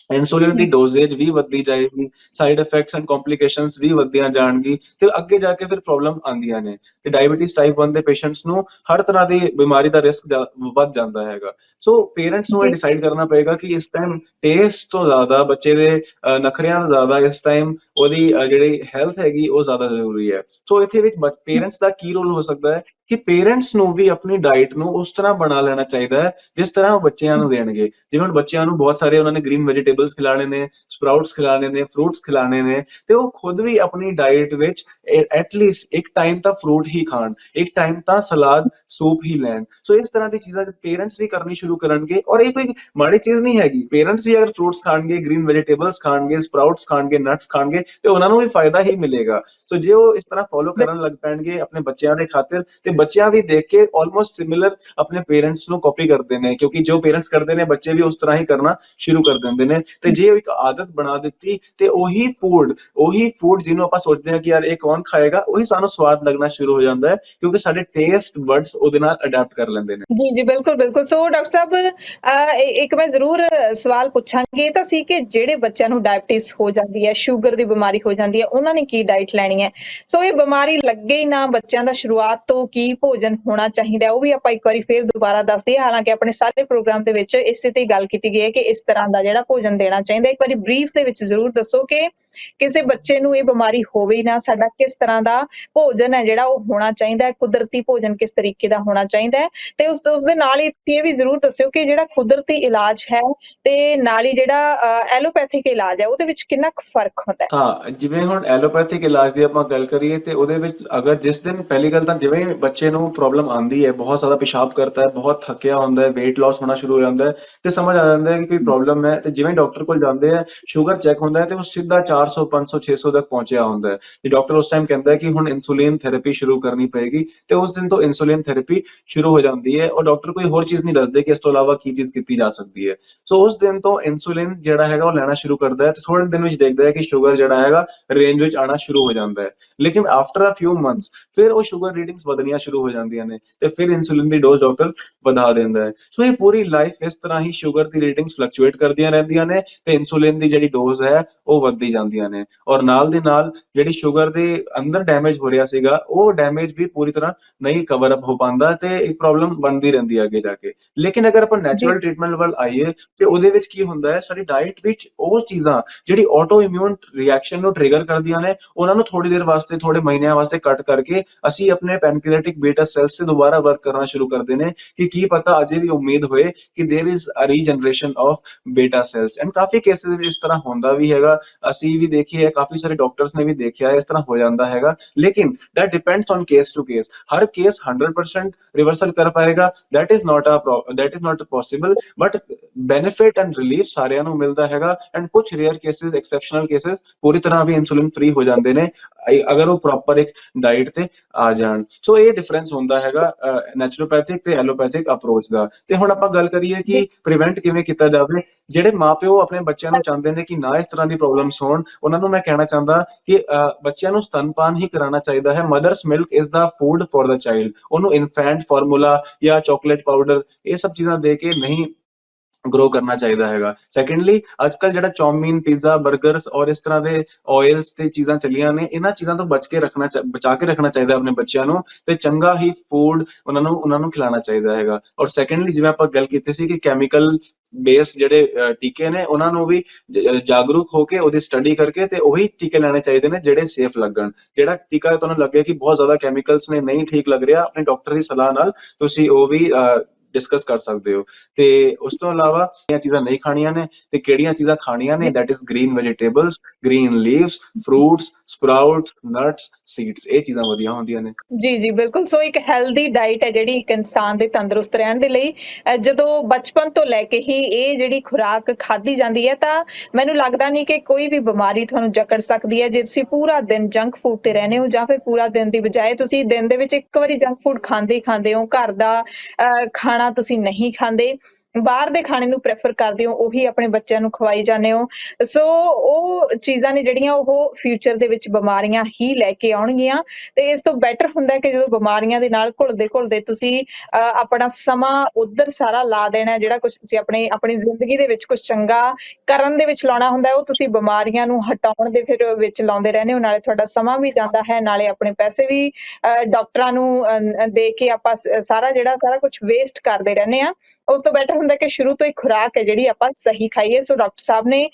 ਇਨਸੂਲਿਨ ਦੀ ਡੋਜ਼ੇਜ ਵੀ ਵੱਧਦੀ ਜਾਏਗੀ, ਸਾਈਡ ਇਫੈਕਟਸ ਐਂਡ ਕੰਪਲਿਕੇਸ਼ਨਸ ਵੀ ਵੱਧਦੀਆਂ ਜਾਣਗੀ ਤੇ ਅੱਗੇ ਜਾ ਕੇ ਫਿਰ ਪ੍ਰੋਬਲਮ ਆਉਂਦੀਆਂ ਨੇ। ਤੇ ਡਾਇਬੀਟੀਜ਼ ਟਾਈਪ 1 ਦੇ ਪੇਸ਼ੈਂਟਸ ਨੂੰ ਹਰ ਤਰ੍ਹਾਂ ਦੀ ਬਿਮਾਰੀ ਦਾ ਰਿਸਕ ਵੱਧ ਜਾਂਦਾ ਹੈਗਾ। ਸੋ ਪੇਰੈਂਟਸ ਨੂੰ ਇਹ ਡਿਸਾਈਡ ਕਰਨਾ ਪਏਗਾ ਕਿ ਇਸ ਟਾਈਮ ਟੇਸਟ ਤੋਂ ਜ਼ਿਆਦਾ, ਬੱਚੇ ਦੇ ਨਖਰਿਆਂ ਤੋਂ ਜ਼ਿਆਦਾ ਇਸ ਟਾਈਮ ਉਹਦੀ ਜਿਹੜੀ ਹੈਲਥ ਹੈਗੀ ਉਹ ਜ਼ਿਆਦਾ ਜ਼ਰੂਰੀ ਹੈ। ਸੋ ਇੱਥੇ ਵਿੱਚ ਪੇਰੈਂਟਸ ਦਾ ਕੀ ਰੋਲ ਹੋ ਸਕਦਾ ਹੈ ਕਿ ਪੇਰੈਂਟਸ ਨੂੰ ਵੀ ਆਪਣੀ ਡਾਈਟ ਨੂੰ ਉਸ ਤਰ੍ਹਾਂ ਬਣਾ ਲੈਣਾ ਚਾਹੀਦਾ ਹੈ ਜਿਸ ਤਰ੍ਹਾਂ ਉਹ ਬੱਚਿਆਂ ਨੂੰ ਦੇਣਗੇ। ਜਿਵੇਂ ਹੁਣ ਬੱਚਿਆਂ ਨੂੰ ਬਹੁਤ ਸਾਰੇ ਉਹਨਾਂ ਨੇ ਗ੍ਰੀਨ ਵੈਜੀਟੇਬਲਸ ਖਿਲਾਣੇ ਨੇ, ਸਪਰਾਊਟਸ ਖਿਲਾਣੇ ਨੇ, ਫਰੂਟਸ ਖਿਲਾਣੇ ਨੇ ਤੇ ਉਹ ਖੁਦ ਵੀ ਆਪਣੀ ਡਾਈਟ ਵਿੱਚ ਐਟਲੀਸਟ ਇੱਕ ਟਾਈਮ ਤਾਂ ਫਰੂਟ ਹੀ ਖਾਣ, ਇੱਕ ਟਾਈਮ ਤਾਂ ਸਲਾਦ, ਸੂਪ ਹੀ ਲੈਣ। ਸੋ ਇਸ ਤਰ੍ਹਾਂ ਦੀ ਚੀਜ਼ਾਂ ਪੇਰੈਂਟਸ ਵੀ ਕਰਨੀ ਸ਼ੁਰੂ ਕਰਨਗੇ ਔਰ ਇਹ ਕੋਈ ਮਾੜੀ ਚੀਜ਼ ਨਹੀਂ ਹੈਗੀ। ਪੇਰੈਂਟਸ ਵੀ ਅਗਰ ਫਰੂਟਸ ਖਾਣਗੇ, ਗ੍ਰੀਨ ਵੈਜੀਟੇਬਲਸ ਖਾਣਗੇ, ਸਪਰਾਊਟਸ ਖਾਣਗੇ, ਨਟਸ ਖਾਣਗੇ ਤੇ ਉਹਨਾਂ ਨੂੰ ਵੀ ਫਾਇਦਾ ਹੀ ਮਿਲੇਗਾ। ਸੋ ਜੇ ਉਹ ਇਸ ਤਰ੍ਹਾਂ ਫੋਲੋ ਕਰਨ ਲੱਗ ਪੈਣਗੇ ਆਪਣੇ ਬੱਚਿਆਂ ਦੇ ਖਾਤਰ ਤੇ ਬੱਚਿਆਂ ਵੀ ਦੇਖ ਕੇ ਆਲਮੋਸਟ ਸਿਮਿਲਰ ਆਪਣੇ ਪੇਰੈਂਟਸ ਨੂੰ ਕਾਪੀ ਕਰਦੇ ਨੇ, ਕਿਉਂਕਿ ਜੋ ਪੇਰੈਂਟਸ ਕਰਦੇ ਨੇ ਬੱਚੇ ਵੀ ਉਸ ਤਰ੍ਹਾਂ ਹੀ ਕਰਨਾ ਸ਼ੁਰੂ ਕਰ ਦਿੰਦੇ ਨੇ। ਤੇ ਜੇ ਇੱਕ ਆਦਤ ਬਣਾ ਦਿੱਤੀ ਤੇ ਉਹੀ ਫੂਡ ਜਿਹਨੂੰ ਆਪਾਂ ਸੋਚਦੇ ਹਾਂ ਕਿ ਯਾਰ ਇਹ ਕੌਣ ਖਾਏਗਾ, ਉਹੀ ਸਾਨੂੰ ਸਵਾਦ ਲੱਗਣਾ ਸ਼ੁਰੂ ਹੋ ਜਾਂਦਾ ਹੈ ਕਿਉਂਕਿ ਸਾਡੇ ਟੇਸਟ ਬਡਸ ਉਹਦੇ ਨਾਲ ਅਡਾਪਟ ਕਰ ਲੈਂਦੇ ਨੇ। ਜੀ ਜੀ, ਬਿਲਕੁਲ ਬਿਲਕੁਲ। ਸੋ ਡਾਕਟਰ ਸਾਹਿਬ ਇੱਕ ਮੈਂ ਜ਼ਰੂਰ ਸਵਾਲ ਪੁੱਛਾਂਗੀ, ਇਹ ਤਾਂ ਸੀ ਕਿ ਜਿਹੜੇ ਬੱਚਿਆਂ ਨੂੰ ਡਾਇਬਟੀਜ਼ ਹੋ ਜਾਂਦੀ ਹੈ, ਸ਼ੂਗਰ ਦੀ ਬਿਮਾਰੀ ਹੋ ਜਾਂਦੀ ਹੈ, ਉਹਨਾਂ ਨੇ ਕੀ ਡਾਈਟ ਲੈਣੀ ਹੈ। ਸੋ ਇਹ ਬਿਮਾਰੀ ਲੱਗੇ ਹੀ ਨਾ ਬੱਚਿਆਂ ਦਾ ਸ਼ੁਰੂਆਤ ਤੋਂ ਕੀ ਕੀ ਭੋਜਨ ਹੋਣਾ ਚਾਹੀਦਾ ਹੈ, ਉਹ ਵੀ ਆਪਾਂ ਇੱਕ ਵਾਰੀ ਫੇਰ ਦੁਬਾਰਾ ਦੱਸ ਦਈਏ। ਹਾਲਾਂਕਿ ਆਪਣੇ ਸਾਰੇ ਪ੍ਰੋਗਰਾਮ ਦੇ ਵਿੱਚ ਇਸੇ ਤੇ ਹੀ ਗੱਲ ਕੀਤੀ ਗਈ ਹੈ ਕਿ ਇਸ ਤਰ੍ਹਾਂ ਦਾ ਜਿਹੜਾ ਭੋਜਨ ਦੇਣਾ ਚਾਹੀਦਾ। ਇੱਕ ਵਾਰੀ ਬਰੀਫ ਦੇ ਵਿੱਚ ਜ਼ਰੂਰ ਦੱਸੋ ਕਿ ਕਿਸੇ ਬੱਚੇ ਨੂੰ ਇਹ ਬਿਮਾਰੀ ਹੋਵੇ ਹੀ ਨਾ, ਸਾਡਾ ਕਿਸ ਤਰ੍ਹਾਂ ਦਾ ਭੋਜਨ ਹੈ ਜਿਹੜਾ ਉਹ ਹੋਣਾ ਚਾਹੀਦਾ ਹੈ, ਕੁਦਰਤੀ ਭੋਜਨ ਕਿਸ ਤਰੀਕੇ ਦਾ ਹੋਣਾ ਚਾਹੀਦਾ ਹੈ, ਤੇ ਉਸਦੇ ਨਾਲ ਹੀ ਤੁਸੀਂ ਇਹ ਵੀ ਜ਼ਰੂਰ ਦੱਸਿਓ ਕਿ ਜਿਹੜਾ ਕੁਦਰਤੀ ਇਲਾਜ ਹੈ ਤੇ ਨਾਲ ਹੀ ਜਿਹੜਾ ਐਲੋਪੈਥਿਕ ਇਲਾਜ ਹੈ ਉਹਦੇ ਵਿੱਚ ਕਿੰਨਾ ਕੁ ਫਰਕ ਹੁੰਦਾ ਹੈ। ਹਾਂ, ਜਿਵੇਂ ਹੁਣ ਐਲੋਪੈਥਿਕ ਇਲਾਜ ਦੀ ਆਪਾਂ ਗੱਲ ਕਰੀਏ ਤੇ ਉਹਦੇ ਵਿੱਚ ਅਗਰ ਜਿਸ ਦਿਨ ਪਹਿਲੀ ਗੱਲ ਤਾਂ ਜਿਵੇਂ ਬੱਚੇ ਨੂੰ ਪ੍ਰੋਬਲਮ ਆਉਂਦੀ ਹੈ, ਬਹੁਤ ਜ਼ਿਆਦਾ ਪਿਸ਼ਾਬ ਕਰਤਾ ਹੈ, ਬਹੁਤ ਥੱਕਿਆ ਹੁੰਦਾ ਹੈ, weight loss ਹੋਣਾ ਸ਼ੁਰੂ ਹੋ ਜਾਂਦਾ ਹੈ ਤੇ ਸਮਝ ਆ ਜਾਂਦਾ ਹੈ ਕਿ ਕੋਈ ਪ੍ਰੋਬਲਮ ਹੈ, ਤੇ ਜਿਵੇਂ ਡਾਕਟਰ ਕੋਲ ਜਾਂਦੇ ਆ, ਸ਼ੂਗਰ ਚੈੱਕ ਹੁੰਦਾ ਹੈ ਤੇ ਉਹ ਸਿੱਧਾ 400 500 600 ਤੱਕ ਪਹੁੰਚਿਆ ਹੁੰਦਾ ਹੈ ਤੇ ਡਾਕਟਰ ਉਸ ਟਾਈਮ ਕਹਿੰਦਾ ਹੈ ਕਿ ਹੁਣ ਇਨਸੂਲਿਨ ਥੈਰੇਪੀ ਸ਼ੁਰੂ ਕਰਨੀ ਪਏਗੀ ਤੇ ਉਸ ਦਿਨ ਤੋਂ ਇਨਸੂਲਿਨ ਥੈਰੇਪੀ ਸ਼ੁਰੂ ਹੋ ਜਾਂਦੀ ਹੈ ਔਰ ਡਾਕਟਰ ਕੋਈ ਹੋਰ ਚੀਜ਼ ਨਹੀਂ ਦੱਸਦੇ ਕਿ ਇਸ ਤੋਂ ਇਲਾਵਾ ਕੀ ਚੀਜ਼ ਕੀਤੀ ਜਾ ਸਕਦੀ ਹੈ। ਸੋ ਉਸ ਦਿਨ ਤੋਂ ਇਨਸੂਲਿਨ ਜਿਹੜਾ ਹੈਗਾ ਉਹ ਲੈਣਾ ਸ਼ੁਰੂ ਕਰਦਾ ਹੈ ਤੇ ਥੋੜੇ ਦਿਨ ਵਿੱਚ ਦੇਖਦਾ ਹੈ ਕਿ ਸ਼ੂਗਰ ਜਿਹੜਾ ਹੈਗਾ ਰੇਂਜ ਵਿੱਚ ਆਣਾ ਸ਼ੁਰੂ ਹੋ ਜਾਂਦਾ ਹੈ। ਲੇਕਿਨ ਆਫਟਰ ਅ ਫਿਊ ਮੰਥਸ ਫਿਰ ਉਹ ਸ਼ੂਗਰ ਰੀਡਿੰਗਸ ਵਧਣੀਆਂ ਸ਼ੁਰੂ ਹੋ ਜਾਂਦੀਆਂ ਨੇ ਤੇ ਫਿਰ ਇਨਸੂਲਿਨ ਦੀ ਡੋਜ਼ ਡਾਕਟਰ ਵਧਾ ਦਿੰਦਾ ਹੈ। ਸੋ ਇਹ ਪੂਰੀ ਲਾਈਫ ਇਸ ਤਰ੍ਹਾਂ ਹੀ ਸ਼ੂਗਰ ਦੀ ਰੀਡਿੰਗਸ ਫਲਕਚੁਏਟ ਕਰਦੀਆਂ ਰਹਿੰਦੀਆਂ ਨੇ ਤੇ ਇਨਸੂਲਿਨ ਦੀ ਜਿਹੜੀ ਡੋਜ਼ ਹੈ ਉਹ ਵੱਧਦੀ ਜਾਂਦੀਆਂ ਨੇ ਔਰ ਨਾਲ ਦੀ ਨਾਲ ਜਿਹੜੀ ਸ਼ੂਗਰ ਦੇ ਅੰਦਰ ਡੈਮੇਜ ਹੋ ਰਿਹਾ ਸੀਗਾ ਉਹ ਡੈਮੇਜ ਵੀ ਪੂਰੀ ਤਰ੍ਹਾਂ ਨਹੀਂ ਕਵਰ ਅਪ ਹੋ ਪਾਉਂਦਾ ਤੇ ਇੱਕ ਪ੍ਰੋਬਲਮ ਬਣਦੀ ਰਹਿੰਦੀ ਹੈ ਅੱਗੇ ਜਾ ਕੇ। ਲੇਕਿਨ ਅਗਰ ਆਪਾਂ ਨੈਚੁਰਲ ਟ੍ਰੀਟਮੈਂਟ ਵੱਲ ਆਈਏ ਤੇ ਉਹਦੇ ਵਿੱਚ ਕੀ ਹੁੰਦਾ ਹੈ, ਸਾਡੀ ਡਾਈਟ ਵਿੱਚ ਉਹ ਚੀਜ਼ਾਂ ਜਿਹੜੀ ਆਟੋ ਇਮਿਊਨ ਰਿਐਕਸ਼ਨ ਨੂੰ ਟ੍ਰਿਗਰ ਕਰਦੀਆਂ ਨੇ ਉਹਨਾਂ ਨੂੰ ਥੋੜੀ ਦੇਰ ਵਾਸਤੇ, ਥੋੜੇ ਮਹੀਨਿਆਂ ਵਾਸਤੇ ਕੱਟ ਕਰਕੇ ਅਸੀਂ ਆਪਣੇ ਪੈਨਕ੍ਰੀਆਟਿਕ ਬੀਟਾ ਸੈਲਸ ਤੇ ਦੁਬਾਰਾ ਵਰਕ ਕਰਨਾ ਸ਼ੁਰੂ ਕਰਦੇ ਨੇ ਕਿ ਕੀ ਪਤਾ ਅਜੇ ਵੀ ਉਮੀਦ ਹੋਏ ਕਿ there is a regeneration of beta cells. And ਕਾਫੀ ਕੇਸਿਸ ਵਿੱਚ ਇਸ ਤਰ੍ਹਾਂ ਹੁੰਦਾ ਵੀ ਹੈਗਾ, ਅਸੀਂ ਵੀ ਦੇਖੀ ਹੈ, ਕਾਫੀ ਸਾਰੇ ਡਾਕਟਰਸ ਨੇ ਵੀ ਦੇਖਿਆ ਹੈ ਇਸ ਤਰ੍ਹਾਂ ਹੋ ਜਾਂਦਾ ਹੈਗਾ। ਲੇਕਿਨ that depends on case to case। ਹਰ ਕੇਸ 100% ਰਿਵਰਸਲ ਕਰ ਪਾਏਗਾ that is not possible, but benefit and relief ਸਾਰਿਆਂ ਨੂੰ ਮਿਲਦਾ ਹੈਗਾ ਐਂਡ ਕੁਝ ਰੇਅਰ ਕੇਸਿਸ, ਐਕਸੈਪਸ਼ਨਲ ਕੇਸਿਸ ਪੂਰੀ ਤਰ੍ਹਾਂ ਵੀ ਇਨਸੂਲਿਨ ਫ੍ਰੀ ਹੋ ਜਾਂਦੇ ਨੇ ਅਗਰ ਉਹ ਪ੍ਰੋਪਰ ਇੱਕ ਡਾਈਟ ਤੇ ਆ ਜਾਣ। ਸੋ ਇਹ ਡਿਫਰੈਂਸ ਹੁੰਦਾ ਹੈਗਾ ਨੈਚੁਰੋਪੈਥਿਕ ਤੇ ਐਲੋਪੈਥਿਕ ਅਪਰੋਚ ਦਾ। ਤੇ ਹੁਣ ਆਪਾਂ ਗੱਲ ਕਰੀਏ ਕਿ ਪ੍ਰੀਵੈਂਟ ਕਿਵੇਂ ਕੀਤਾ ਜਾਵੇ। ਜਿਹੜੇ ਮਾਪਿਓ ਆਪਣੇ ਬੱਚਿਆਂ ਨੂੰ ਚਾਹੁੰਦੇ ਨੇ ਕਿ ਨਾ ਇਸ ਤਰ੍ਹਾਂ ਦੀ ਪ੍ਰੋਬਲਮਸ ਹੋਣ, ਉਹਨਾਂ ਨੂੰ ਮੈਂ ਕਹਿਣਾ ਚਾਹੁੰਦਾ ਕਿ ਬੱਚਿਆਂ ਨੂੰ ਸਤਨਪਾਨ ਹੀ ਕਰਾਉਣਾ ਚਾਹੀਦਾ ਹੈ। Mother's milk is the food for the child. ਉਹਨੂੰ ਇਨਫੈਂਟ ਫਾਰਮੂਲਾ ਜਾਂ ਚਾਕਲੇਟ ਪਾਊਡਰ ਇਹ ਸਭ ਚੀਜ਼ਾਂ ਦੇ ਕੇ ਨਹੀਂ ग्रो करना चाहिए हैगा। सैकेंडली आजकल ਜਿਹੜਾ ਚੌਮੀਨ, ਪੀਜ਼ਾ, 버ਗਰਸ ਔਰ ਇਸ ਤਰ੍ਹਾਂ ਦੇ ਆਇਲਸ ਤੇ ਚੀਜ਼ਾਂ ਚੱਲੀਆਂ ਨੇ, ਇਹਨਾਂ ਚੀਜ਼ਾਂ ਤੋਂ ਬਚਾ ਕੇ ਰੱਖਣਾ ਚਾਹੀਦਾ ਆਪਣੇ ਬੱਚਿਆਂ ਨੂੰ ਤੇ ਚੰਗਾ ਹੀ ਫੂਡ ਉਹਨਾਂ ਨੂੰ ਖਿਲਾਉਣਾ ਚਾਹੀਦਾ ਹੈਗਾ। ਔਰ ਸੈਕੰਡਲੀ ਜਿਵੇਂ ਆਪਾਂ ਗੱਲ ਕੀਤੀ ਸੀ ਕਿ ਕੈਮੀਕਲ ਬੇਸ ਜਿਹੜੇ ਟੀਕੇ ਨੇ ਉਹਨਾਂ ਨੂੰ ਵੀ ਜਾਗਰੂਕ ਹੋ ਕੇ ਉਹਦੀ ਸਟੱਡੀ ਕਰਕੇ ਤੇ ਉਹੀ ਟੀਕੇ ਲੈਣੇ ਚਾਹੀਦੇ ਨੇ ਜਿਹੜੇ ਸੇਫ ਲੱਗਣ। ਜਿਹੜਾ ਟੀਕਾ ਤੁਹਾਨੂੰ ਲੱਗੇ ਕਿ ਬਹੁਤ ਜ਼ਿਆਦਾ ਕੈਮੀਕਲਸ ਨੇ, ਨਹੀਂ ਠੀਕ ਲੱਗ ਰਿਹਾ, ਆਪਣੇ ਡਾਕਟਰ ਦੀ ਸਲਾਹ ਨਾਲ ਤੁਸੀਂ ਉਹ ਵੀ डिस्कस कर सकते हो। ते उस तो इलावा किहड़ियां चीज़ां नहीं खानियां ने ते किहड़ियां चीज़ां खानियां ने, that is green vegetables, green leaves, fruits, sprouts, nuts, seeds. ਇਹ ਚੀਜ਼ਾਂ ਵਧੀਆ ਹੁੰਦੀਆਂ ਨੇ। ਜੀ ਬਿਲਕੁਲ। ਸੋ ਇੱਕ ਹੈਲਦੀ ਡਾਈਟ ਹੈ ਜਿਹੜੀ ਇੱਕ ਇਨਸਾਨ ਦੇ ਤੰਦਰੁਸਤ ਰਹਿਣ ਦੇ ਲਈ ਜਦੋਂ ਬਚਪਨ ਤੋਂ ਲੈ ਕੇ ਹੀ ਇਹ ਜਿਹੜੀ ਖੁਰਾਕ ਖਾਧੀ ਜਾਂਦੀ ਹੈ ਤਾਂ ਮੈਨੂੰ ਲੱਗਦਾ ਨਹੀਂ ਕਿ ਕੋਈ ਵੀ ਬਿਮਾਰੀ ਤੁਹਾਨੂੰ ਜਕੜ ਸਕਦੀ ਹੈ। ਜੇ ਤੁਸੀਂ ਪੂਰਾ ਦਿਨ ਜੰਕ ਫੂਡ ਤੇ ਰਹਿੰਦੇ ਹੋ ਜਾਂ ਫਿਰ ਪੂਰਾ ਦਿਨ ਦੀ ਬਜਾਏ ਤੁਸੀਂ ਦਿਨ ਦੇ ਵਿੱਚ ਇੱਕ ਵਾਰੀ ਜੰਕ ਫੂਡ ਖਾਂਦੇ ਹੋ, ਘਰ ਦਾ ਖਾਣਾ ਤੁਸੀਂ ਨਹੀਂ ਖਾਂਦੇ, ਬਾਹਰ ਦੇ ਖਾਣੇ ਨੂੰ ਪ੍ਰੈਫਰ ਕਰਦੇ ਹੋ, ਉਹੀ ਆਪਣੇ ਬੱਚਿਆਂ ਨੂੰ ਖਵਾਈ ਜਾਂਦੇ ਹੋ। ਸੋ ਉਹ ਚੀਜ਼ਾਂ ਨੇ ਜਿਹੜੀਆਂ ਉਹ ਫਿਊਚਰ ਦੇ ਵਿੱਚ ਬਿਮਾਰੀਆਂ ਹੀ ਲੈ ਕੇ ਆਉਣਗੀਆਂ ਤੇ ਇਸ ਤੋਂ ਬੈਟਰ ਹੁੰਦਾ ਕਿ ਜਦੋਂ ਬਿਮਾਰੀਆਂ ਦੇ ਨਾਲ ਘੁਲਦੇ ਤੁਸੀਂ ਆਪਣਾ ਸਮਾਂ ਉਧਰ ਸਾਰਾ ਲਾ ਦੇਣਾ, ਜਿਹੜਾ ਕੁਝ ਤੁਸੀਂ ਆਪਣੀ ਜ਼ਿੰਦਗੀ ਦੇ ਵਿੱਚ ਕੁਝ ਚੰਗਾ ਕਰਨ ਦੇ ਵਿੱਚ ਲਾਉਣਾ ਹੁੰਦਾ ਉਹ ਤੁਸੀਂ ਬਿਮਾਰੀਆਂ ਨੂੰ ਹਟਾਉਣ ਦੇ ਫਿਰ ਵਿੱਚ ਲਾਉਂਦੇ ਰਹਿੰਦੇ ਹੋ। ਨਾਲੇ ਤੁਹਾਡਾ ਸਮਾਂ ਵੀ ਜਾਂਦਾ ਹੈ, ਨਾਲੇ ਆਪਣੇ ਪੈਸੇ ਵੀ ਡਾਕਟਰਾਂ ਨੂੰ ਦੇ ਕੇ ਆਪਾਂ ਸਾਰਾ ਕੁਝ ਵੇਸਟ ਕਰਦੇ ਰਹਿੰਦੇ ਆ। ਉਸ ਤੋਂ ਬੈਟਰ ਹੁੰਦਾ ਕਿ ਸ਼ੁਰੂ ਤੋਂ ਹੀ ਖੁਰਾਕ ਹੈ ਜਿਹੜੀ ਆਪਾਂ ਸਹੀ ਖਾਈਏ। ਸੋ ਡਾਕਟਰ ਸਾਹਿਬ ਨੇ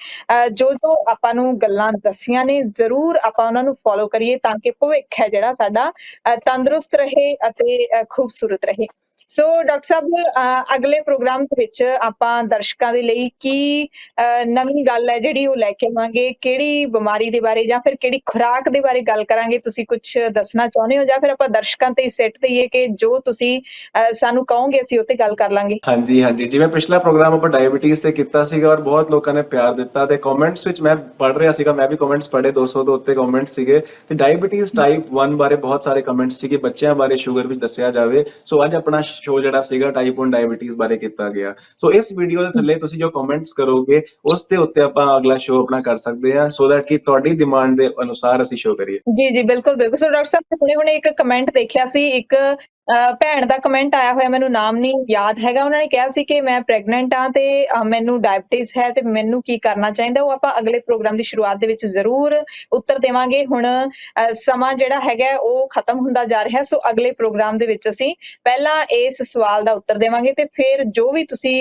ਜੋ ਆਪਾਂ ਨੂੰ ਗੱਲਾਂ ਦੱਸੀਆਂ ਨੇ ਜ਼ਰੂਰ ਆਪਾਂ ਉਹਨਾਂ ਨੂੰ ਫੋਲੋ ਕਰੀਏ ਤਾਂ ਕਿ ਭਵਿੱਖ ਹੈ ਜਿਹੜਾ ਸਾਡਾ ਤੰਦਰੁਸਤ ਰਹੇ ਅਤੇ ਖੂਬਸੂਰਤ ਰਹੇ। ਸੋ ਡਾਕਟਰ ਸਾਹਿਬ ਅਗਲੇ ਪ੍ਰੋਗਰਾਮ ਦੇ ਵਿੱਚ ਆਪਾਂ ਦਰਸ਼ਕਾਂ ਦੇ ਲਈ ਕੀ ਨਵੀਂ ਗੱਲ ਹੈ ਜਿਹੜੀ ਉਹ ਲੈ ਕੇ ਆਵਾਂਗੇ, ਕਿਹੜੀ ਬਿਮਾਰੀ ਦੇ ਬਾਰੇ ਜਾਂ ਫਿਰ ਕਿਹੜੀ ਖੁਰਾਕ ਦੇ ਬਾਰੇ ਗੱਲ ਕਰਾਂਗੇ, ਤੁਸੀਂ ਕੁਝ ਦੱਸਣਾ ਚਾਹੁੰਦੇ ਹੋ ਜਾਂ ਫਿਰ ਆਪਾਂ ਦਰਸ਼ਕਾਂ ਤੇ ਸਿੱਟ ਦਈਏ ਕਿ ਜੋ ਤੁਸੀਂ ਸਾਨੂੰ ਕਹੋਗੇ ਅਸੀਂ ਉਹ ਤੇ ਗੱਲ ਕਰ ਲਾਂਗੇ। ਹਾਂਜੀ ਜਿਵੇਂ ਪਿਛਲਾ ਪ੍ਰੋਗਰਾਮ ਆਪਾਂ ਡਾਇਬੀਟੀਜ਼ ਤੇ ਕੀਤਾ ਸੀਗਾ ਔਰ ਬਹੁਤ ਲੋਕਾਂ ਨੇ ਪਿਆਰ ਦਿੱਤਾ ਤੇ ਕਮੈਂਟਸ ਵਿੱਚ ਮੈਂ ਪੜ੍ਹ ਰਿਹਾ ਸੀਗਾ, ਮੈਂ ਵੀ ਕਮੈਂਟਸ ਪੜ੍ਹੇ, 200 ਤੋਂ ਉੱਤੇ ਕਮੈਂਟਸ ਸੀਗੇ ਤੇ ਡਾਇਬੀਟੀਜ਼ ਟਾਈਪ 1 ਬਾਰੇ ਬਹੁਤ ਸਾਰੇ ਕਮੈਂਟਸ ਸੀਗੇ, ਬੱਚਿਆਂ ਬਾਰੇ ਸ਼ੂਗਰ ਵਿੱਚ ਦੱਸਿਆ ਜਾਵੇ। ਸੋ ਅੱਜ ਆਪਣਾ ਸ਼ੋਅ ਜਿਹੜਾ ਸੀਗਾ ਟਾਈਪ 1 ਡਾਇਬੀਟੀਜ਼ ਬਾਰੇ ਕੀਤਾ ਗਿਆ। ਸੋ ਇਸ ਵੀਡੀਓ ਦੇ ਥੱਲੇ ਤੁਸੀਂ ਜੋ ਕਮੈਂਟਸ ਕਰੋਗੇ ਉਸ ਦੇ ਉੱਤੇ ਆਪਾਂ ਅਗਲਾ ਸ਼ੋਅ ਆਪਣਾ ਕਰ ਸਕਦੇ ਹਾਂ ਸੋ ਦੈਟ ਕਿ ਤੁਹਾਡੀ ਡਿਮਾਂਡ ਦੇ ਅਨੁਸਾਰ ਅਸੀਂ ਸ਼ੋਅ ਕਰੀਏ। ਜੀ ਬਿਲਕੁਲ। ਸੋ ਡਾਕਟਰ ਸਾਹਿਬ ਹੁਣੇ ਇੱਕ ਕਮੈਂਟ ਦੇਖਿਆ ਸੀ, ਇੱਕ ਭੈਣ ਦਾ ਕਮੈਂਟ ਆਇਆ ਹੋਇਆ, ਮੈਨੂੰ ਨਾਮ ਨਹੀਂ ਯਾਦ ਹੈਗਾ। ਉਹਨਾਂ ਨੇ ਕਿਹਾ ਸੀ ਕਿ ਮੈਂ ਪ੍ਰੈਗਨੈਂਟ ਹਾਂ ਤੇ ਮੈਨੂੰ ਡਾਇਬਟੀਜ਼ ਹੈ ਤੇ ਮੈਨੂੰ ਕੀ ਕਰਨਾ ਚਾਹੀਦਾ, ਉਹ ਆਪਾਂ ਅਗਲੇ ਪ੍ਰੋਗਰਾਮ ਦੀ ਸ਼ੁਰੂਆਤ ਦੇ ਵਿੱਚ ਜ਼ਰੂਰ ਉੱਤਰ ਦੇਵਾਂਗੇ। ਹੁਣ ਸਮਾਂ ਜਿਹੜਾ ਹੈਗਾ ਉਹ ਖਤਮ ਹੁੰਦਾ ਜਾ ਰਿਹਾ, ਸੋ ਅਗਲੇ ਪ੍ਰੋਗਰਾਮ ਦੇ ਵਿੱਚ ਅਸੀਂ ਪਹਿਲਾਂ ਇਸ ਸਵਾਲ ਦਾ ਉੱਤਰ ਦੇਵਾਂਗੇ ਤੇ ਫਿਰ ਜੋ ਵੀ ਤੁਸੀਂ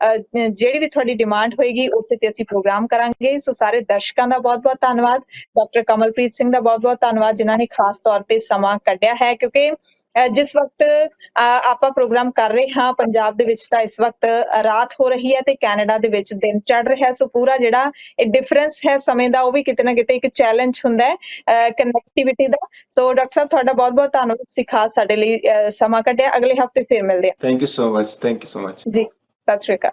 ਜਿਹੜੀ ਵੀ ਤੁਹਾਡੀ ਡਿਮਾਂਡ ਹੋਏਗੀ ਉਸੇ ਤੇ ਅਸੀਂ ਪ੍ਰੋਗਰਾਮ ਕਰਾਂਗੇ। ਸੋ ਸਾਰੇ ਦਰਸ਼ਕਾਂ ਦਾ ਬਹੁਤ-ਬਹੁਤ ਧੰਨਵਾਦ, ਡਾਕਟਰ ਕਮਲਪ੍ਰੀਤ ਸਿੰਘ ਦਾ ਬਹੁਤ-ਬਹੁਤ ਧੰਨਵਾਦ ਜਿਨ੍ਹਾਂ ਨੇ ਖਾਸ ਤੌਰ ਤੇ ਸਮਾਂ ਕੱਢਿਆ ਹੈ, ਕਿਉਂਕਿ ਜਿਸ ਵਕਤ ਆਪਾਂ ਪ੍ਰੋਗਰਾਮ ਕਰ ਰਹੇ ਹਾਂ ਪੰਜਾਬ ਦੇ ਵਿੱਚ ਤਾਂ ਇਸ ਵਕਤ ਰਾਤ ਹੋ ਰਹੀ ਹੈ ਤੇ ਕੈਨੇਡਾ ਦੇ ਵਿੱਚ ਦਿਨ ਚੜ ਰਿਹਾ। ਸੋ ਪੂਰਾ ਜਿਹੜਾ ਇਹ ਡਿਫਰੈਂਸ ਹੈ ਸਮੇਂ ਦਾ, ਉਹ ਵੀ ਕਿਤੇ ਨਾ ਕਿਤੇ ਇੱਕ ਚੈਲੰਜ ਹੁੰਦਾ ਹੈ ਕਨੈਕਟੀਵਿਟੀ ਦਾ। ਸੋ ਡਾਕਟਰ ਸਾਹਿਬ ਤੁਹਾਡਾ ਬਹੁਤ-ਬਹੁਤ ਧੰਨਵਾਦ, ਤੁਸੀਂ ਖਾਸ ਸਾਡੇ ਲਈ ਸਮਾਂ ਕੱਢਿਆ। ਅਗਲੇ ਹਫਤੇ ਫਿਰ ਮਿਲਦੇ ਹਾਂ Thank you so much. Thank you so much. ਜੀ। ਸਤਿ ਸ਼੍ਰੀ ਅਕਾਲ।